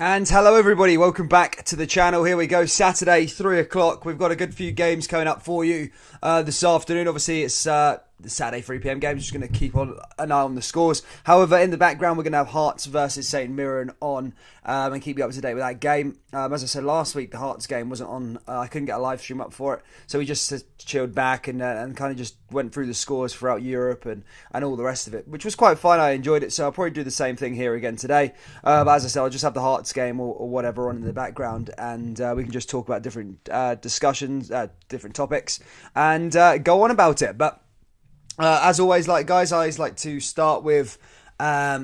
And hello everybody, welcome back to the channel. Here we go, Saturday, 3 o'clock. We've got a good few games coming up for you this afternoon. Obviously, it's the Saturday 3 p.m. game. Just going to keep an eye on the scores. However, in the background, we're going to have Hearts versus St Mirren on and keep you up to date with that game. As I said last week, the Hearts game wasn't on. I couldn't get a live stream up for it. So we just chilled back and kind of just went through the scores throughout Europe and all the rest of it, which was quite fun. I enjoyed it. So I'll probably do the same thing here again today. But as I said, I'll just have the Hearts game or whatever on in the background, and we can just talk about different discussions, different topics, and go on about it. But as always, guys, I always like to start with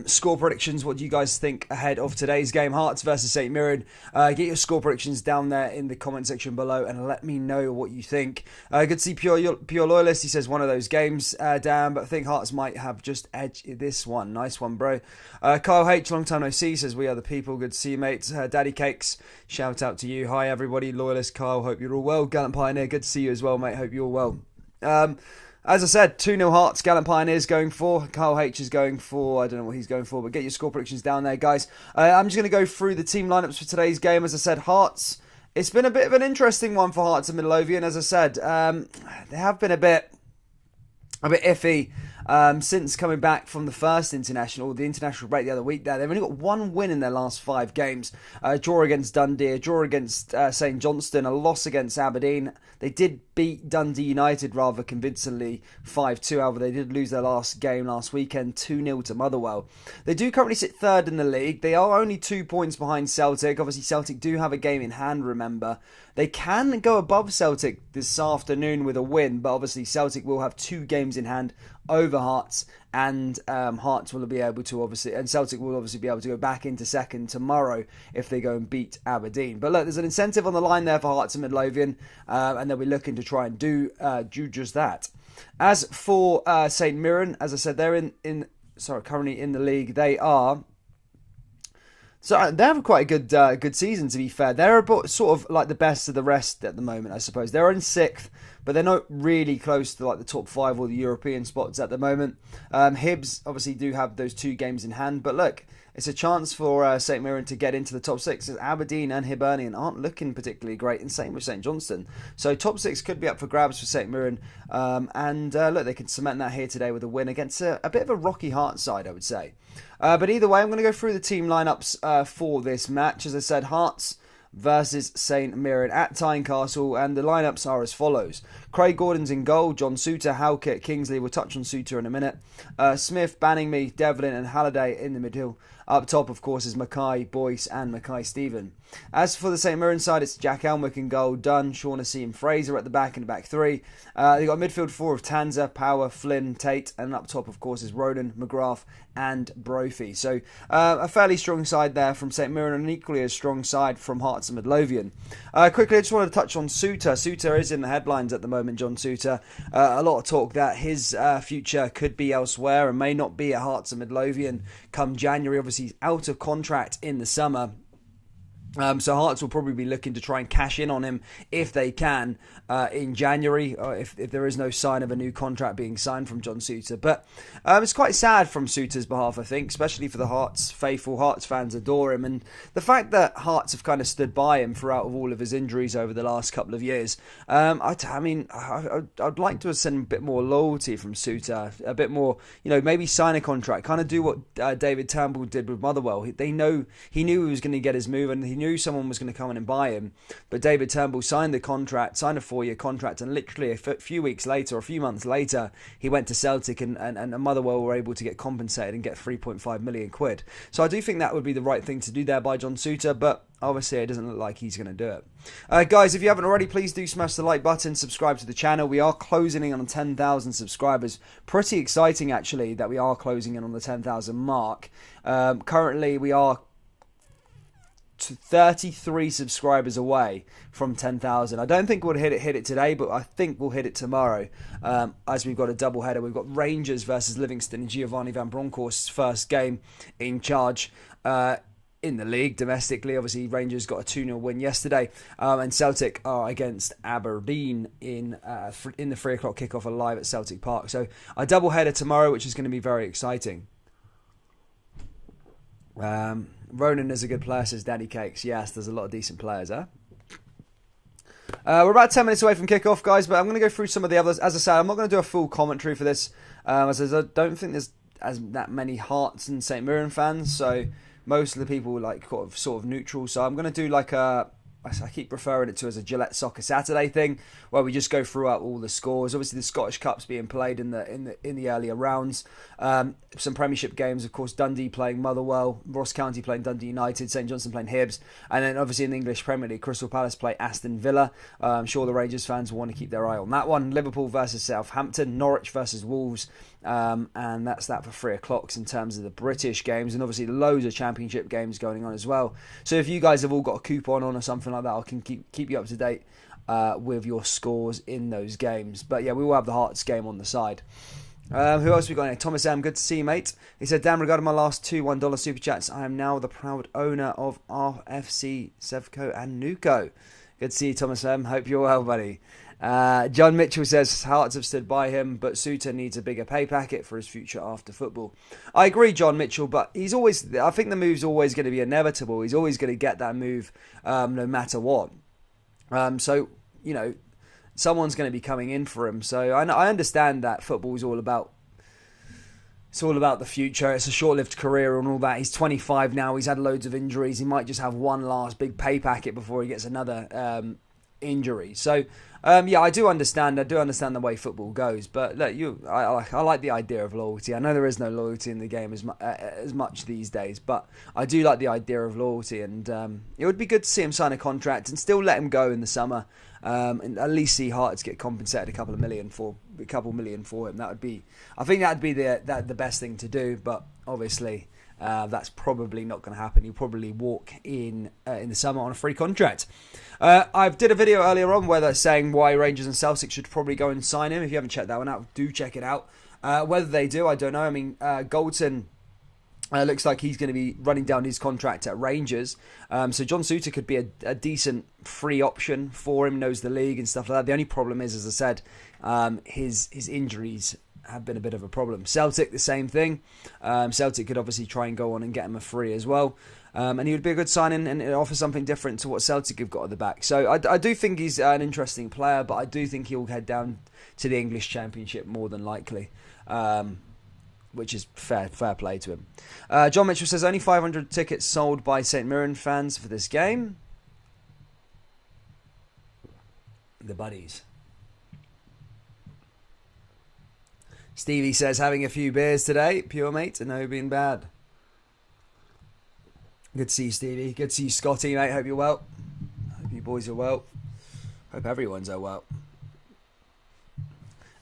score predictions. What do you guys think ahead of today's game, Hearts versus St Mirren? Get your score predictions down there in the comment section below and let me know what you think. Good to see Pure Loyalist. He says one of those games, Dan, but I think Hearts might have just edged this one. Nice one, bro. Kyle H, long time no see, says we are the people. Good to see you, mates. Daddy Cakes, shout out to you. Hi, everybody. Loyalist Kyle, hope you're all well. Gallant Pioneer, good to see you as well, mate. Hope you're all well. As I said, 2-0 Hearts, Gallant Pioneers going for. Kyle H is going for, I don't know what he's going for, but get your score predictions down there, guys. I'm just going to go through the team lineups for today's game. As I said, Hearts, it's been a bit of an interesting one for Hearts and Midlothian. As I said, they have been a bit iffy since coming back from the first international, the international break the other week there. They've only got one win in their last 5 games. Draw against Dundee, a draw against St Johnstone, a loss against Aberdeen. They did beat Dundee United rather convincingly 5-2. However, they did lose their last game last weekend 2-0 to Motherwell. They do currently sit third in the league. They are only 2 points behind Celtic. Obviously, Celtic do have a game in hand, remember. They can go above Celtic this afternoon with a win, but obviously Celtic will have 2 games in hand over Hearts, and Hearts will be able to and Celtic will obviously be able to go back into second tomorrow if they go and beat Aberdeen. But look, there's an incentive on the line there for Hearts and Midlothian, and they'll be looking to try and do just that. As for St Mirren, as I said, they're currently in the league. They are. So they have quite a good season, to be fair. They're sort of like the best of the rest at the moment, I suppose. They're in 6th, but they're not really close to like the top 5 or the European spots at the moment. Hibs obviously do have those 2 games in hand, but look, it's a chance for St Mirren to get into the top 6, as Aberdeen and Hibernian aren't looking particularly great, and same with St Johnstone. So top 6 could be up for grabs for St Mirren, and look, they can cement that here today with a win against a bit of a rocky Hearts side, I would say. But either way, I'm going to go through the team lineups for this match. As I said, Hearts versus St Mirren at Tynecastle, and the lineups are as follows. Craig Gordon's in goal, John Souttar, Halkett, Kingsley, we'll touch on Souttar in a minute. Smith, Banningme, Devlin and Halliday in the middle. Up top, of course, is Mackay, Boyce and Mackay-Stephen. As for the St Mirren side, it's Jack Elmick in goal, Dunn, Shaughnessy and Fraser at the back in the back 3. They've got a midfield 4 of Tanser, Power, Flynn, Tate, and up top, of course, is Ronan, McGrath and Brophy. So a fairly strong side there from St Mirren, and an equally as strong side from Hearts and Midlothian. Quickly, I just wanted to touch on Souttar. Souttar is in the headlines at the moment, John Souttar. A lot of talk that his future could be elsewhere and may not be at Hearts and Midlothian come January. Obviously, he's out of contract in the summer. So Hearts will probably be looking to try and cash in on him if they can in January, or if there is no sign of a new contract being signed from John Souttar. But it's quite sad from Souttar's behalf, I think, especially for the Hearts faithful. Hearts fans adore him, and the fact that Hearts have kind of stood by him throughout all of his injuries over the last couple of years. I'd like to have seen a bit more loyalty from Souttar, a bit more, maybe sign a contract, kind of do what David Turnbull did with Motherwell. He knew he was going to get his move, and he knew someone was going to come in and buy him, but David Turnbull signed a 4-year contract, and literally a few weeks later, or a few months later, he went to Celtic, and Motherwell were able to get compensated and get 3.5 million quid. So I do think that would be the right thing to do there by John Souttar, but obviously it doesn't look like he's going to do it. Guys, if you haven't already, please do smash the like button, subscribe to the channel. We are closing in on 10,000 subscribers. Pretty exciting, actually, that we are closing in on the 10,000 mark. Currently, we are to 33 subscribers away from 10,000. I don't think we'll hit it today, but I think we'll hit it tomorrow, as we've got a double header. We've got Rangers versus Livingston in Giovanni Van Bronckhorst's first game in charge in the league domestically. Obviously, Rangers got a 2-0 win yesterday, and Celtic are against Aberdeen in the 3 o'clock kickoff live at Celtic Park. So a double header tomorrow, which is going to be very exciting. Ronan is a good player, says Daddy Cakes. Yes, there's a lot of decent players, huh? We're about 10 minutes away from kickoff, guys, but I'm going to go through some of the others. As I said, I'm not going to do a full commentary for this, as I don't think there's that many Hearts and St Mirren fans, so most of the people like sort of neutral. So I'm going to do like I keep referring it to as a Gillette Soccer Saturday thing, where we just go throughout all the scores. Obviously, the Scottish Cup's being played in the earlier rounds. Some Premiership games, of course. Dundee playing Motherwell, Ross County playing Dundee United, St Johnstone playing Hibs, and then obviously in the English Premier League, Crystal Palace play Aston Villa. I'm sure the Rangers fans will want to keep their eye on that one. Liverpool versus Southampton, Norwich versus Wolves. And that's that for 3 o'clock in terms of the British games, and obviously loads of Championship games going on as well. So if you guys have all got a coupon on or something like that, I can keep you up to date with your scores in those games. But yeah, we will have the Hearts game on the side. Who else we got here? Thomas M, good to see you, mate. He said, Dan, regarding my last two $1 super chats, I am now the proud owner of RFC, Sevco and Nuco. Good to see you, Thomas M. Hope you're well, buddy. John Mitchell says Hearts have stood by him, but Suter needs a bigger pay packet for his future after football. I agree, John Mitchell, but I think the move's always going to be inevitable. He's always going to get that move no matter what. So, someone's going to be coming in for him. So I understand that football is all about the future. It's a short-lived career and all that. He's 25 now. He's had loads of injuries. He might just have one last big pay packet before he gets another injury. So, I do understand. I do understand the way football goes. But look, I like the idea of loyalty. I know there is no loyalty in the game as much these days, but I do like the idea of loyalty. And it would be good to see him sign a contract and still let him go in the summer, and at least see Hearts get compensated a couple million for him. I think that'd be the best thing to do. But obviously, that's probably not going to happen. He'll probably walk in the summer on a free contract. I did a video earlier on where they're saying why Rangers and Celtic should probably go and sign him. If you haven't checked that one out, do check it out. Whether they do, I don't know. I mean, Goldson looks like he's going to be running down his contract at Rangers. So John Suter could be a decent free option for him, knows the league and stuff like that. The only problem is, as I said, his injuries have been a bit of a problem. Celtic, the same thing. Celtic could obviously try and go on and get him a free as well. And he would be a good signing and offer something different to what Celtic have got at the back. So I do think he's an interesting player, but I do think he'll head down to the English Championship more than likely, which is fair play to him. John Mitchell says, only 500 tickets sold by St Mirren fans for this game. The buddies. Stevie says, having a few beers today. Pure mate, and no being bad. Good to see you, Stevie. Good to see you, Scotty, mate. Hope you're well. Hope you boys are well. Hope everyone's well.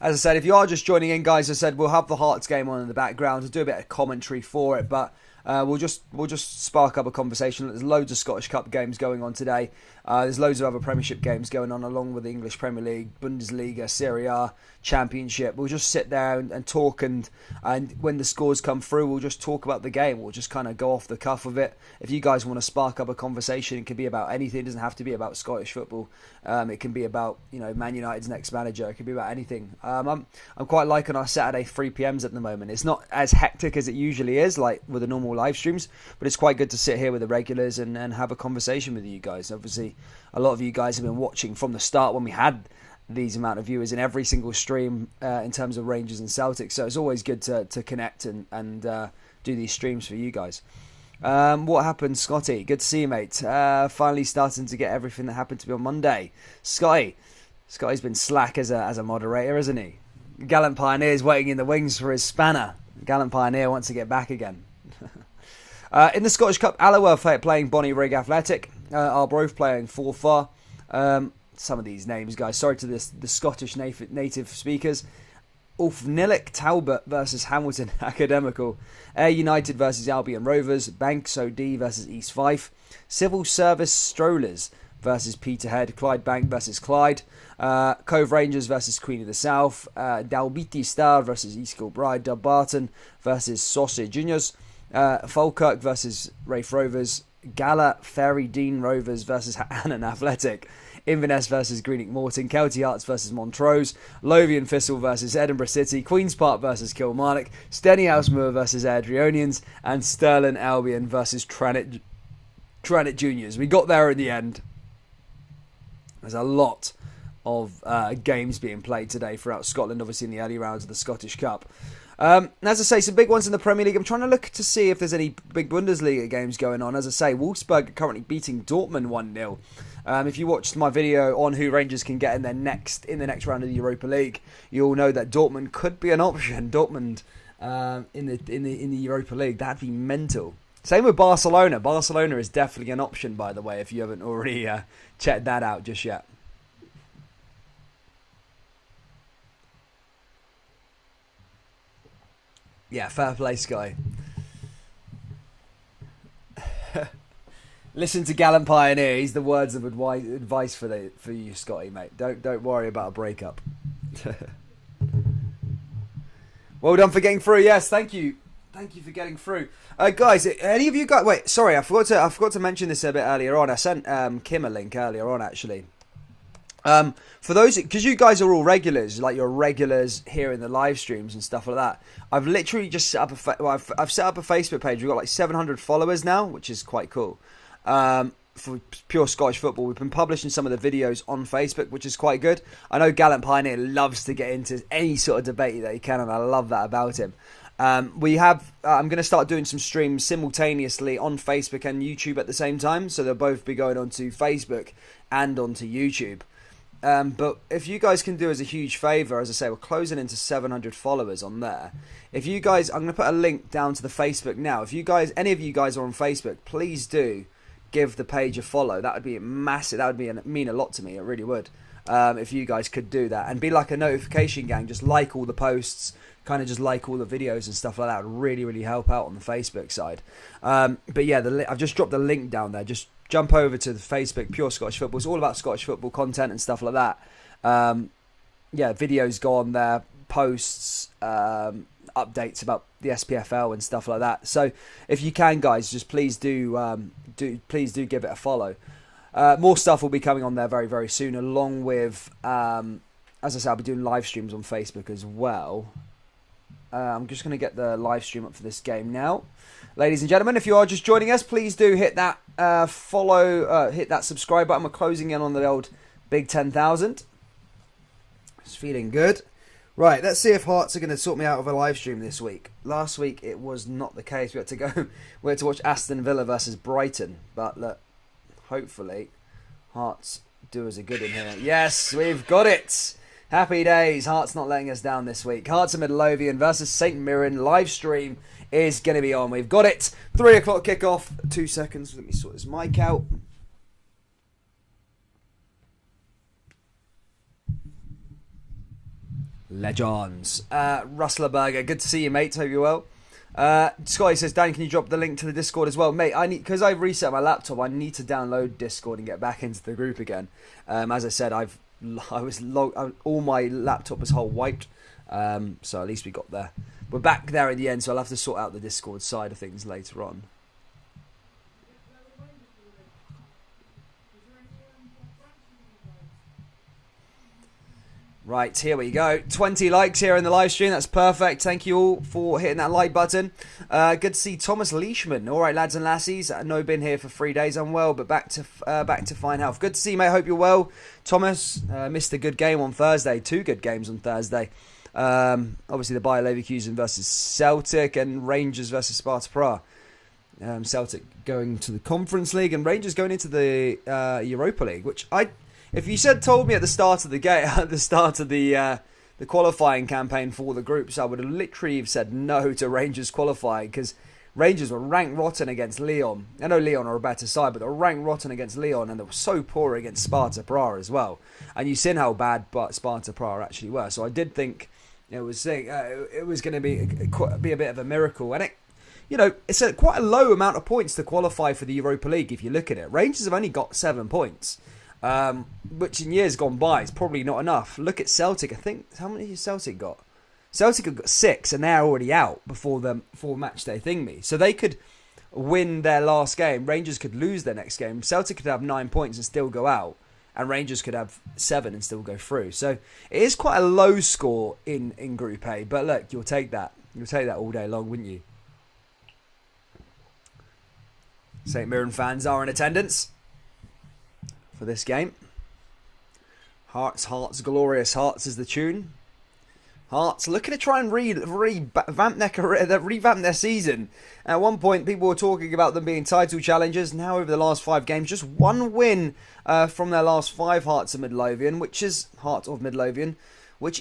As I said, if you are just joining in, guys, as I said, we'll have the Hearts game on in the background to do a bit of commentary for it, but we'll just spark up a conversation. There's loads of Scottish Cup games going on today. There's loads of other Premiership games going on, along with the English Premier League, Bundesliga, Serie A, Championship. We'll just sit there and talk, and when the scores come through, we'll just talk about the game. We'll just kind of go off the cuff of it. If you guys want to spark up a conversation, it can be about anything. It doesn't have to be about Scottish football. It can be about Man United's next manager. It can be about anything. I'm quite liking our Saturday 3 p.m s at the moment. It's not as hectic as it usually is, like with the normal live streams, but it's quite good to sit here with the regulars and have a conversation with you guys. Obviously, a lot of you guys have been watching from the start when we had these amount of viewers in every single stream in terms of Rangers and Celtic, so it's always good to connect and do these streams for you guys. What happened, Scotty? Good to see you, mate. Finally starting to get everything that happened to me on Monday. Scotty's been slack as a moderator, hasn't he? Gallant Pioneer's waiting in the wings for his spanner. Gallant Pioneer wants to get back again. In the Scottish Cup, Alloa playing Bonnyrigg Athletic. Arbroath playing Forfar. Some of these names, guys. Sorry to the Scottish native speakers. Ulfnillik Talbot versus Hamilton Academical. Ayr United versus Albion Rovers. Banks OD versus East Fife. Civil Service Strollers versus Peterhead. Clydebank versus Clyde. Cove Rangers versus Queen of the South. Dalbeattie Star versus East Kilbride. Dumbarton versus Sausage Juniors. Falkirk versus Rafe Rovers. Gala Ferry Dean Rovers versus Annan Athletic. Inverness versus Greenock Morton, Kelty Hearts versus Montrose, Lothian Thistle versus Edinburgh City, Queen's Park versus Kilmarnock, Stenhouse Moor versus Adrionians, and Stirling Albion versus Tranent Juniors. We got there in the end. There's a lot of games being played today throughout Scotland, obviously in the early rounds of the Scottish Cup. As I say, some big ones in the Premier League. I'm trying to look to see if there's any big Bundesliga games going on. As I say, Wolfsburg are currently beating Dortmund 1-0. If you watched my video on who Rangers can get in the next round of the Europa League, you'll know that Dortmund could be an option. Dortmund in the Europa League, that'd be mental. Same with Barcelona. Barcelona is definitely an option, by the way, if you haven't already checked that out just yet. Yeah, fair play, Sky. Listen to Gallant Pioneer. He's the words of advice for you, Scotty, mate. Don't worry about a breakup. Well done for getting through. Yes, thank you. Thank you for getting through, guys. Any of you guys? Wait, sorry, I forgot to mention this a bit earlier on. I sent Kim a link earlier on, actually. For those, because you guys are all regulars, like you're regulars here in the live streams and stuff like that. I've literally just set up I've set up a Facebook page. We've got like 700 followers now, which is quite cool. For pure Scottish football, we've been publishing some of the videos on Facebook, which is quite good. I know Gallant Pioneer loves to get into any sort of debate that he can, and I love that about him. I'm going to start doing some streams simultaneously on Facebook and YouTube at the same time, so they'll both be going onto Facebook and onto YouTube. But if you guys can do us a huge favour, as I say, we're closing into 700 followers on there. If you guys, I'm going to put a link down to the Facebook now. If you guys, any of you guys are on Facebook, please do give the page a follow. That would be massive. That would mean a lot to me. It really would. If you guys could do that and be like a notification gang, just like all the posts, kind of just like all the videos and stuff like that. Would really, really help out on the Facebook side. But yeah, I've just dropped the link down there. Just jump over to the Facebook, Pure Scottish Football. It's all about Scottish football content and stuff like that. Yeah, videos go on there, posts, updates about the SPFL and stuff like that. So if you can, guys, just please do give it a follow. More stuff will be coming on there very, very soon, along with, as I said, I'll be doing live streams on Facebook as well. I'm just going to get the live stream up for this game now. Ladies and gentlemen, if you are just joining us, please do hit that follow, hit that subscribe button. We're closing in on the old big 10,000. It's feeling good. Right, let's see if Hearts are going to sort me out of a live stream this week. Last week it was not the case. We had to watch Aston Villa versus Brighton. But look, hopefully Hearts do us a good in here. Yes, we've got it. Happy days. Hearts not letting us down this week. Hearts of Midlothian versus St Mirren. Live stream is going to be on. We've got it. 3 o'clock kickoff. 2 seconds. Let me sort this mic out. Legends. Russellberger, good to see you, mate. Hope you're well. Scotty says, Dan, can you drop the link to the Discord as well? Mate, because I've reset my laptop, I need to download Discord and get back into the group again. As I said, all my laptop was whole wiped, so at least we got there. We're back there in the end, so I'll have to sort out the Discord side of things later on. Right, here we go. 20 likes here in the live stream. That's perfect. Thank you all for hitting that like button. Good to see Thomas Leishman. All right, lads and lassies. I know been here for 3 days. I'm well, but back to fine health. Good to see you, mate. Hope you're well. Thomas missed a good game on Thursday. 2 good games on Thursday. Obviously, the Bayer Leverkusen versus Celtic and Rangers versus Sparta Prague. Celtic going to the Conference League and Rangers going into the Europa League, which if you told me at the start of the game, at the start of the qualifying campaign for the groups, I would have literally said no to Rangers qualifying, because Rangers were ranked rotten against Lyon. I know Lyon are a better side, but they were ranked rotten against Lyon, and they were so poor against Sparta Prague as well. And you've seen how bad Sparta Prague actually were. So I did think it was going to be a bit of a miracle, and it's quite a low amount of points to qualify for the Europa League if you look at it. Rangers have only got 7 points. Which in years gone by is probably not enough. Look at Celtic. I think, how many has Celtic got? Celtic have got 6 and they're already out before match day thingy. So they could win their last game. Rangers could lose their next game. Celtic could have 9 points and still go out. and Rangers could have 7 and still go through. So it is quite a low score in Group A, but look, you'll take that. You'll take that all day long, wouldn't you? St Mirren fans are in attendance for this game. Hearts, Hearts, Glorious Hearts is the tune. Hearts looking to try and revamp their season. At one point, people were talking about them being title challengers. Now, over the last 5 games, just 1 win from their last 5 Hearts of Midlothian, which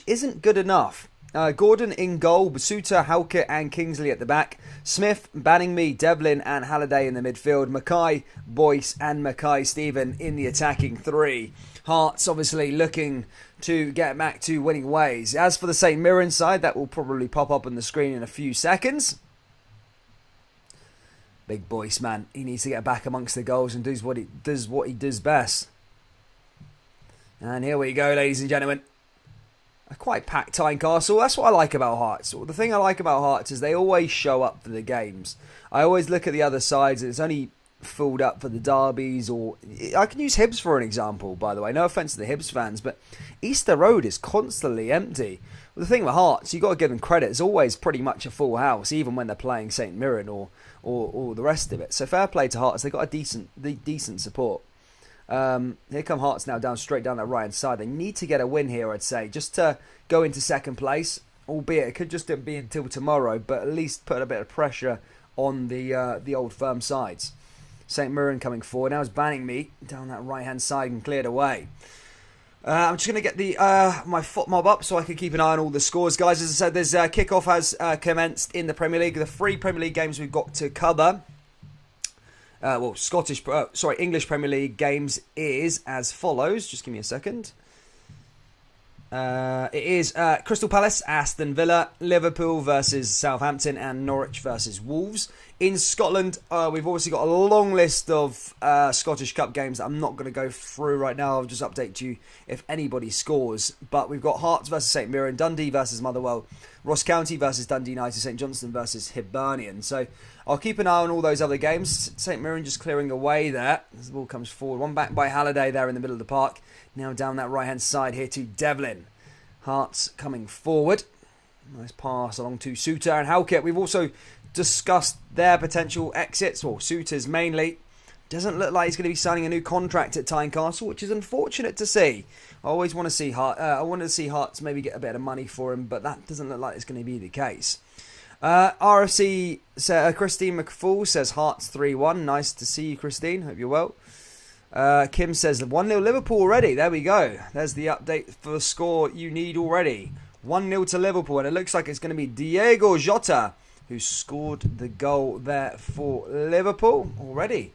isn't good enough. Gordon in goal, Basuta, Halkett and Kingsley at the back. Smith, Banningme, Devlin and Halliday in the midfield. Mackay, Boyce and Mackay-Stephen in the attacking 3. Hearts obviously looking to get back to winning ways. As for the St Mirren side, that will probably pop up on the screen in a few seconds. Big Boyce, man. He needs to get back amongst the goals and does what he does best. And here we go, ladies and gentlemen. A quite packed Tynecastle. That's what I like about Hearts. The thing I like about Hearts is they always show up for the games. I always look at the other sides and it's only filled up for the derbies, or I can use Hibs for an example, by the way. No offence to the Hibs fans, but Easter Road is constantly empty. The thing with Hearts, you've got to give them credit, it's always pretty much a full house, even when they're playing St Mirren or the rest of it. So fair play to Hearts, they've got a decent support. Here come Hearts now straight down that right hand side. They need to get a win here, I'd say, just to go into second place, albeit it could just be until tomorrow, but at least put a bit of pressure on the old firm sides. St Mirren coming forward. Now it's Banningme down that right hand side and cleared away. I'm just going to get the my foot mob up so I can keep an eye on all the scores, guys. As I said, there's kickoff has commenced in the Premier League. The 3 Premier League games we've got to cover. English Premier League games is as follows. Just give me a second. It is Crystal Palace, Aston Villa, Liverpool versus Southampton, and Norwich versus Wolves. In Scotland, we've obviously got a long list of Scottish Cup games that I'm not going to go through right now. I'll just update you if anybody scores. But we've got Hearts versus St Mirren, Dundee versus Motherwell, Ross County versus Dundee United, St Johnstone versus Hibernian. So I'll keep an eye on all those other games. St Mirren just clearing away there as the ball comes forward. One back by Halliday there in the middle of the park. Now down that right-hand side here to Devlin. Hearts coming forward. Nice pass along to Suter and Halkett. We've also discussed their potential exits, or Suter's mainly. Doesn't look like he's going to be signing a new contract at Tynecastle, which is unfortunate to see. I always want to see Hearts maybe get a bit of money for him, but that doesn't look like it's going to be the case. RFC Christine McFall says Hearts 3-1. Nice to see you, Christine. Hope you're well. Kim says 1-0 Liverpool already. There we go. There's the update for the score you need already. 1-0 to Liverpool, and it looks like it's going to be Diego Jota who scored the goal there for Liverpool already.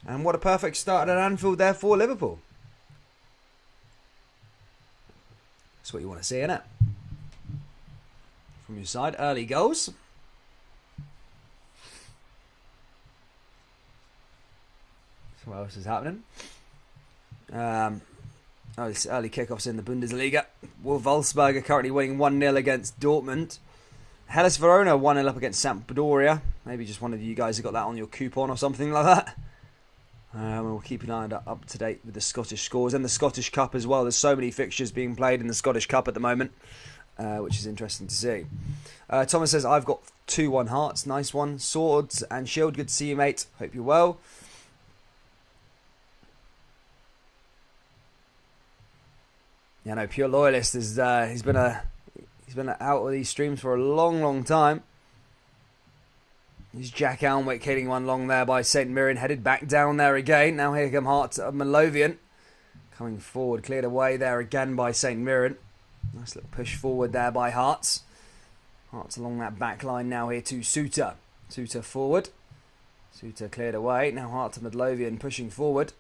And what a perfect start at Anfield there for Liverpool. That's what you want to see, innit? From your side, early goals. So what else is happening? It's early kickoffs in the Bundesliga. Wolfsburg are currently winning 1-0 against Dortmund. Hellas Verona 1-0 up against Sampdoria. Maybe just one of you guys have got that on your coupon or something like that. We'll keep an eye up to date with the Scottish scores and the Scottish Cup as well. There's so many fixtures being played in the Scottish Cup at the moment, which is interesting to see. Thomas says, I've got 2-1 Hearts. Nice one. Swords and Shield. Good to see you, mate. Hope you're well. Yeah, no, Pure Loyalist is he's been out of these streams for a long time. He's Jack Alnwick hitting one long there by St Mirren, headed back down there again. Now here come Hearts of Midlothian. Coming forward, cleared away there again by St Mirren. Nice little push forward there by Hearts. Hearts along that back line now here to Suter. Suter forward. Suter cleared away. Now Hearts of Midlothian pushing forward.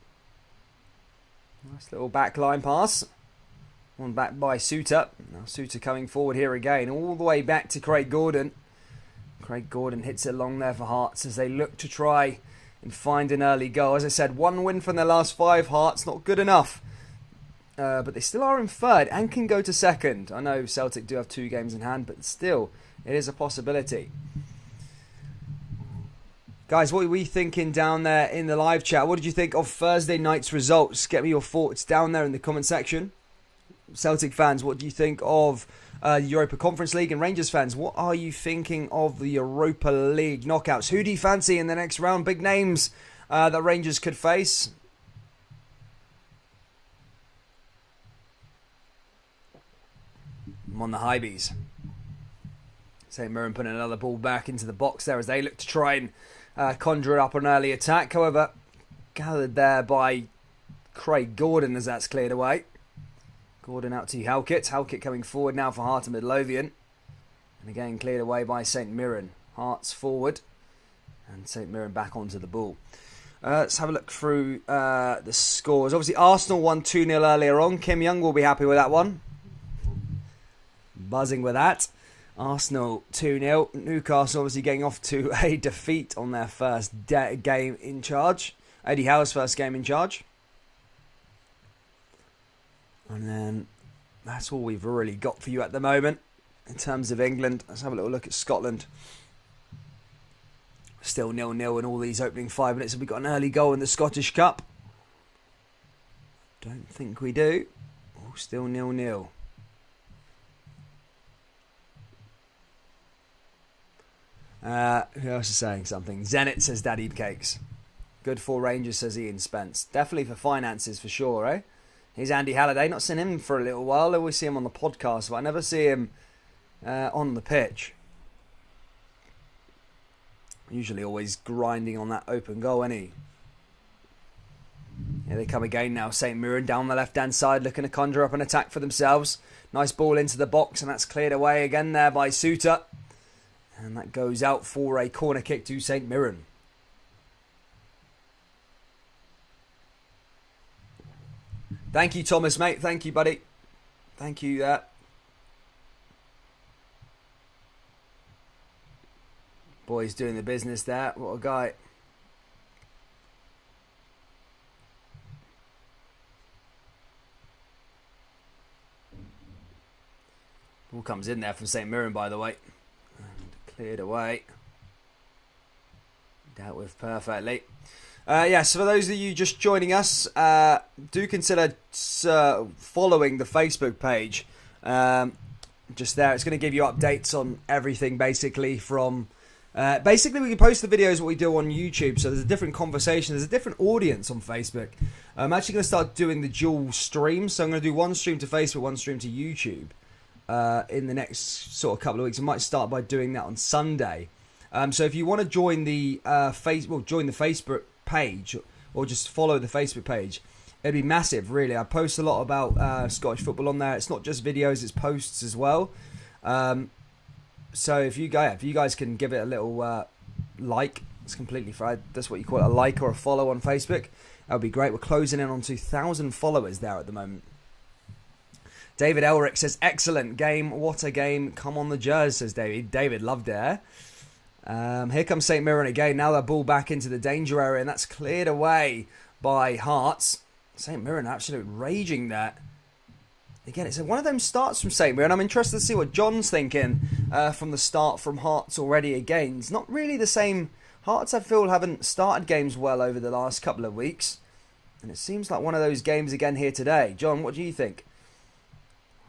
Nice little back line pass. One back by Suter. Now Suter coming forward here again, all the way back to Craig Gordon. Craig Gordon hits it along there for Hearts as they look to try and find an early goal. As I said, 1 win from their last 5 Hearts, not good enough. But they still are in third and can go to second. I know Celtic do have 2 games in hand, but still, it is a possibility. Guys, what are we thinking down there in the live chat? What did you think of Thursday night's results? Get me your thoughts down there in the comment section. Celtic fans, what do you think of the Europa Conference League? And Rangers fans, what are you thinking of the Europa League knockouts? Who do you fancy in the next round? Big names that Rangers could face. I'm on the high bees. St Mirren putting another ball back into the box there as they look to try and conjure up an early attack. However, gathered there by Craig Gordon as that's cleared away. Gordon out to Halkett. Halkett coming forward now for Heart and Midlothian. And again cleared away by St Mirren. Hearts forward. And St Mirren back onto the ball. Let's have a look through the scores. Obviously Arsenal won 2-0 earlier on. Kim Young will be happy with that one. Buzzing with that. Arsenal 2-0. Newcastle obviously getting off to a defeat on their first game in charge. Eddie Howe's first game in charge. And then that's all we've really got for you at the moment in terms of England. Let's have a little look at Scotland. Still 0-0 in all these opening 5 minutes. Have we got an early goal in the Scottish Cup? Don't think we do. Oh, still 0-0. Who else is saying something? Zenit says Daddy Cakes. Good for Rangers, says Ian Spence. Definitely for finances, for sure, eh? Here's Andy Halliday. Not seen him for a little while. I always see him on the podcast, but I never see him on the pitch. Usually always grinding on that open goal, ain't he? Here they come again now. St Mirren down the left-hand side looking to conjure up an attack for themselves. Nice ball into the box, and that's cleared away again there by Suter. And that goes out for a corner kick to St Mirren. Thank you, Thomas, mate. Thank you, buddy. Thank you. Boy's doing the business there. What a guy. Ball comes in there from St Mirren, by the way. And cleared away. Dealt with perfectly. So for those of you just joining us, do consider following the Facebook page. Just there, it's going to give you updates on everything, basically from... basically, we can post the videos what we do on YouTube, so there's a different conversation, there's a different audience on Facebook. I'm actually going to start doing the dual streams, so I'm going to do one stream to Facebook, one stream to YouTube in the next sort of couple of weeks. I might start by doing that on Sunday. So if you want to join the join the Facebook page or just follow the Facebook page, it'd be massive, really. I post a lot about Scottish football on there. It's not just videos, it's posts as well. So if you guys can give it a little like, it's completely free. That's what you call it, a like or a follow on Facebook. That would be great. We're closing in on 2,000 followers there at the moment. David Elric says, excellent game. What a game. Come on the Jers, says David. David loved it. Here comes St Mirren again. Now the ball back into the danger area, and that's cleared away by Hearts. St Mirren absolutely raging there. Again, it's one of them starts from St Mirren. I'm interested to see what John's thinking from the start from Hearts already again. It's not really the same. Hearts, I feel, haven't started games well over the last couple of weeks. And it seems like one of those games again here today. John, what do you think?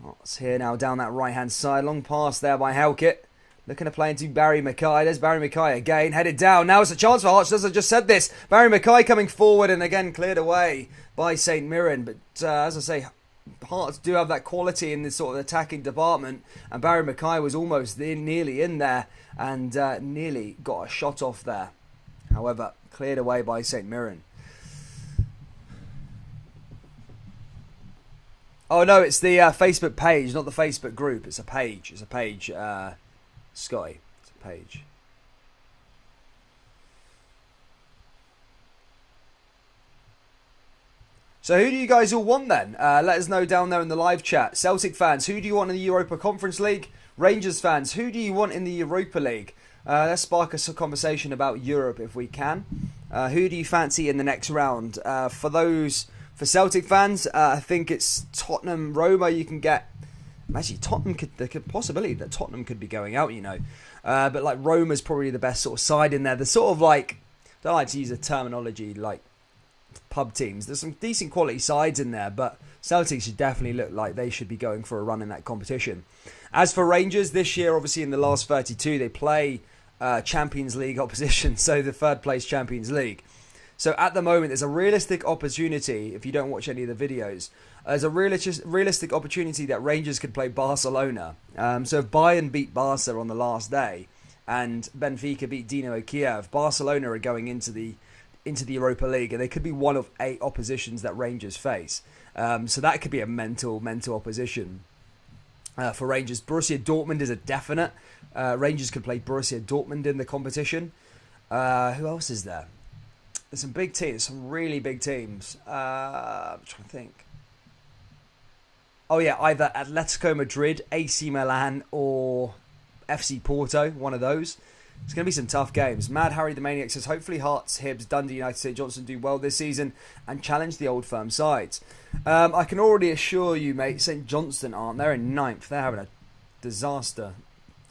Hearts here now down that right-hand side. Long pass there by Halkett. Looking to play into Barry Mackay. There's Barry Mackay again. Headed down. Now it's a chance for Hearts. As I just said this. Barry Mackay coming forward and again cleared away by St Mirren. But as I say, Hearts do have that quality in this sort of attacking department. And Barry Mackay was almost nearly in there and nearly got a shot off there. However, cleared away by St Mirren. Oh no, it's the Facebook page, not the Facebook group. It's a page. It's a page, Scotty. It's a page. So who do you guys all want then? Let us know down there in the live chat. Celtic fans, who do you want in the Europa Conference League? Rangers fans, who do you want in the Europa League? Let's spark a conversation about Europe if we can. Who do you fancy in the next round? For Celtic fans, I think it's Tottenham, Roma. You can get. Actually, there could possibility that Tottenham could be going out, you know. But like Roma's probably the best sort of side in there. The sort of like don't like to use a terminology like pub teams. There's some decent quality sides in there, but Celtic should definitely look like they should be going for a run in that competition. As for Rangers, this year, obviously in the last 32, they play Champions League opposition, so the third place Champions League. So at the moment, there's a realistic opportunity, if you don't watch any of the videos, there's a realistic opportunity that Rangers could play Barcelona. So if Bayern beat Barca on the last day and Benfica beat Dinamo Kiev, Barcelona are going into the Europa League, and they could be one of 8 oppositions that Rangers face. So that could be a mental opposition for Rangers. Borussia Dortmund is a definite. Rangers could play Borussia Dortmund in the competition. Who else is there? There's some big teams, some really big teams. I'm trying to think. Oh yeah, either Atletico Madrid, AC Milan, or FC Porto, one of those. It's going to be some tough games. Mad Harry the Maniac says, hopefully Hearts, Hibs, Dundee United, St Johnstone do well this season and challenge the old firm sides. I can already assure you, mate, St Johnstone aren't. They're in 9th. They're having a disaster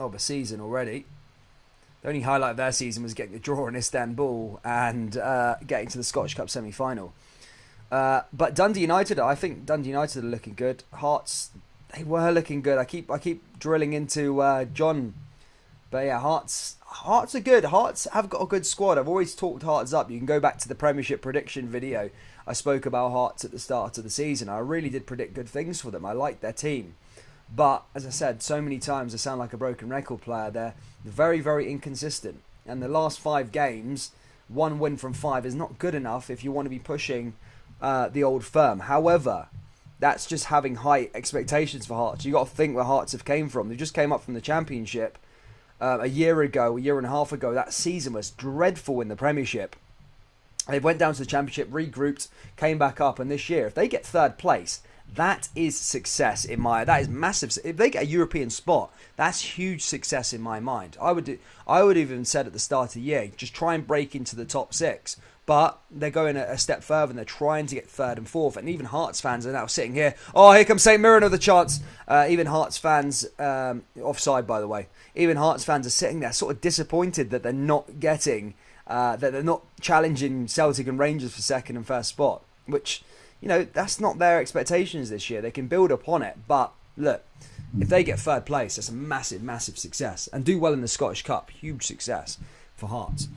of a season already. The only highlight of their season was getting a draw in Istanbul and getting to the Scottish Cup semi-final. But Dundee United, I think Dundee United are looking good. Hearts, they were looking good. I keep drilling into John. But yeah, Hearts are good. Hearts have got a good squad. I've always talked Hearts up. You can go back to the Premiership prediction video. I spoke about Hearts at the start of the season. I really did predict good things for them. I like their team. But, as I said, so many times I sound like a broken record player. They're very, very inconsistent. And the last 5 games, 1 win from 5 is not good enough if you want to be pushing the old firm. However, that's just having high expectations for Hearts. You've got to think where Hearts have came from. They just came up from the Championship a year and a half ago. That season was dreadful in the Premiership. They went down to the Championship, regrouped, came back up. And this year, if they get 3rd place, that is success in my. That is massive. If they get a European spot, that's huge success in my mind. I would even said at the start of the year, just try and break into the top 6. But they're going a step further and they're trying to get 3rd and 4th. And even Hearts fans are now sitting here. Oh, here comes St Mirren with the chance. Even Hearts fans, offside by the way. Even Hearts fans are sitting there sort of disappointed that they're not getting, that they're not challenging Celtic and Rangers for 2nd and 1st spot. Which, you know, that's not their expectations this year. They can build upon it. But look, if they get 3rd place, that's a massive, massive success. And do well in the Scottish Cup. Huge success for Hearts.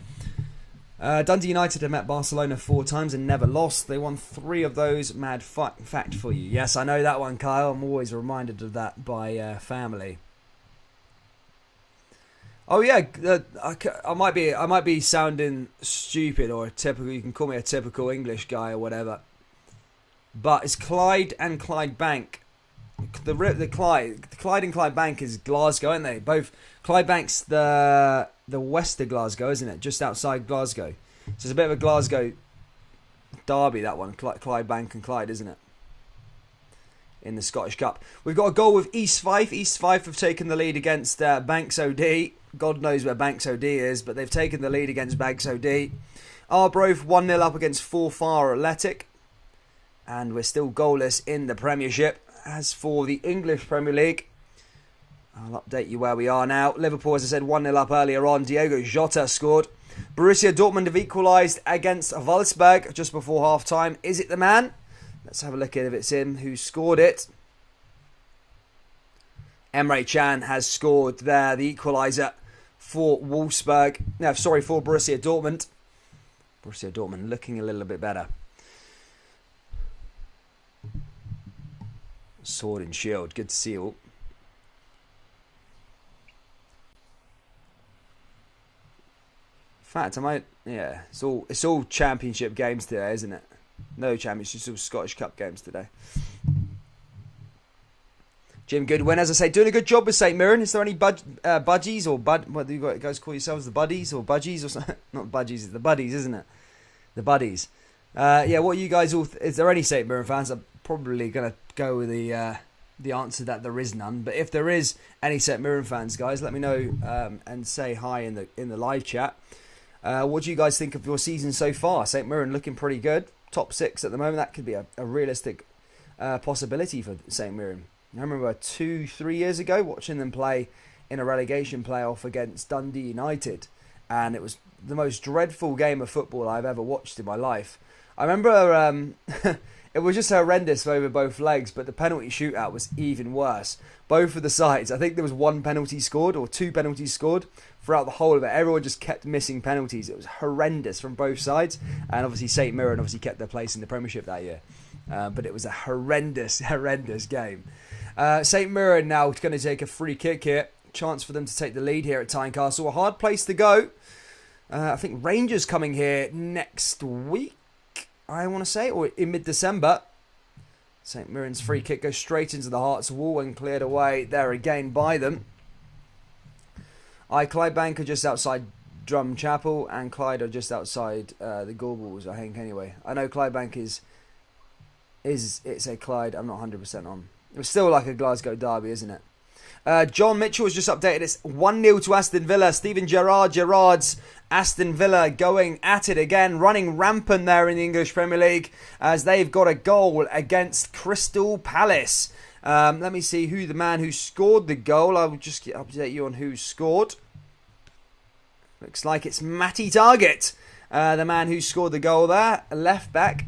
Dundee United have met Barcelona 4 times and never lost. They won 3 of those. Mad fact for you. Yes, I know that one, Kyle. I'm always reminded of that by family. Oh yeah, I might be sounding stupid or typical. You can call me a typical English guy or whatever. But it's Clyde and Clydebank. The Clyde and Clydebank is Glasgow, aren't they? Both Clydebank's the west of Glasgow, isn't it? Just outside Glasgow. So it's a bit of a Glasgow derby, that one. Clydebank and Clyde, isn't it? In the Scottish Cup. We've got a goal with East Fife. East Fife have taken the lead against Banks OD. God knows where Banks OD is, but they've taken the lead against Banks OD. Arbroath 1-0 up against Forfar Athletic. And we're still goalless in the Premiership. As for the English Premier League, I'll update you where we are now. Liverpool, as I said, 1-0 up earlier on. Diogo Jota scored. Borussia Dortmund have equalised against Wolfsburg just before half-time. Is it the man? Let's have a look at if it's him who scored it. Emre Can has scored there, the equaliser for Wolfsburg. No, sorry, for Borussia Dortmund. Borussia Dortmund looking a little bit better. Sword and shield, good to see you all. In fact, it's all Championship games today, isn't it? No Championship, it's all Scottish Cup games today. Jim Goodwin, as I say, doing a good job with St Mirren. Is there any budgies or what do you guys call yourselves? The buddies or budgies or something? Not budgies, it's the buddies, isn't it? The buddies. Yeah, what you guys all? Is there any St Mirren fans? I'm probably gonna go with the answer that there is none. But if there is any St Mirren fans, guys, let me know and say hi in the live chat. What do you guys think of your season so far? St Mirren looking pretty good. Top 6 at the moment. That could be a realistic possibility for St Mirren. I remember 2-3 years ago watching them play in a relegation playoff against Dundee United. and it was the most dreadful game of football I've ever watched in my life. I remember it was just horrendous over both legs, but the penalty shootout was even worse. Both of the sides, I think there was one penalty scored or two penalties scored throughout the whole of it. Everyone just kept missing penalties. It was horrendous from both sides, and obviously St Mirren obviously kept their place in the Premiership that year. But it was a horrendous game. St Mirren now going to take a free kick here. Chance for them to take the lead here at Tynecastle. A hard place to go. I think Rangers coming here next week, I want to say, or in mid-December. St Mirren's free kick goes straight into the Hearts wall and cleared away there again by them. Clydebank are just outside Drumchapel, and Clyde are just outside the Gorbals, I think, anyway. I know Clydebank it's a Clyde, I'm not 100% on. It was still like a Glasgow derby, isn't it? John Mitchell has just updated. It's 1-0 to Aston Villa. Steven Gerrard's Aston Villa going at it again, running rampant there in the English Premier League as they've got a goal against Crystal Palace. Let me see who the man who scored the goal. I will just update you on who scored. Looks like it's Matty Targett, the man who scored the goal there, a left back.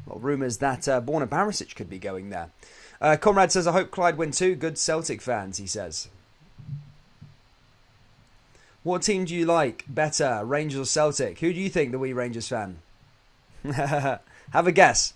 A lot of rumours that Borna Barisic could be going there. Conrad says, I hope Clyde win too. Good Celtic fans, he says. What team do you like better, Rangers or Celtic? Who do you think, the wee Rangers fan? Have a guess.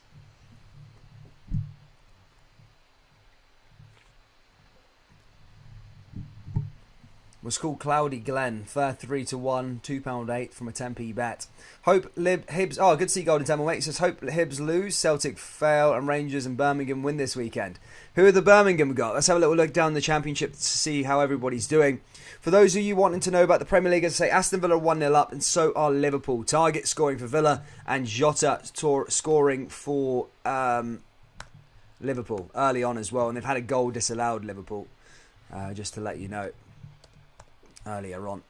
Was called Cloudy Glen, 3-1, £2.8 from a 10p bet. Hope Hibs, good to see Golden Temple, mate. He says, hope Hibs lose, Celtic fail, and Rangers and Birmingham win this weekend. Who have the Birmingham got? Let's have a little look down the Championship to see how everybody's doing. For those of you wanting to know about the Premier League, as I say, Aston Villa 1-0 up, and so are Liverpool. Target scoring for Villa, and Jota scoring for Liverpool early on as well. And they've had a goal disallowed, Liverpool, just to let you know. Earlier on.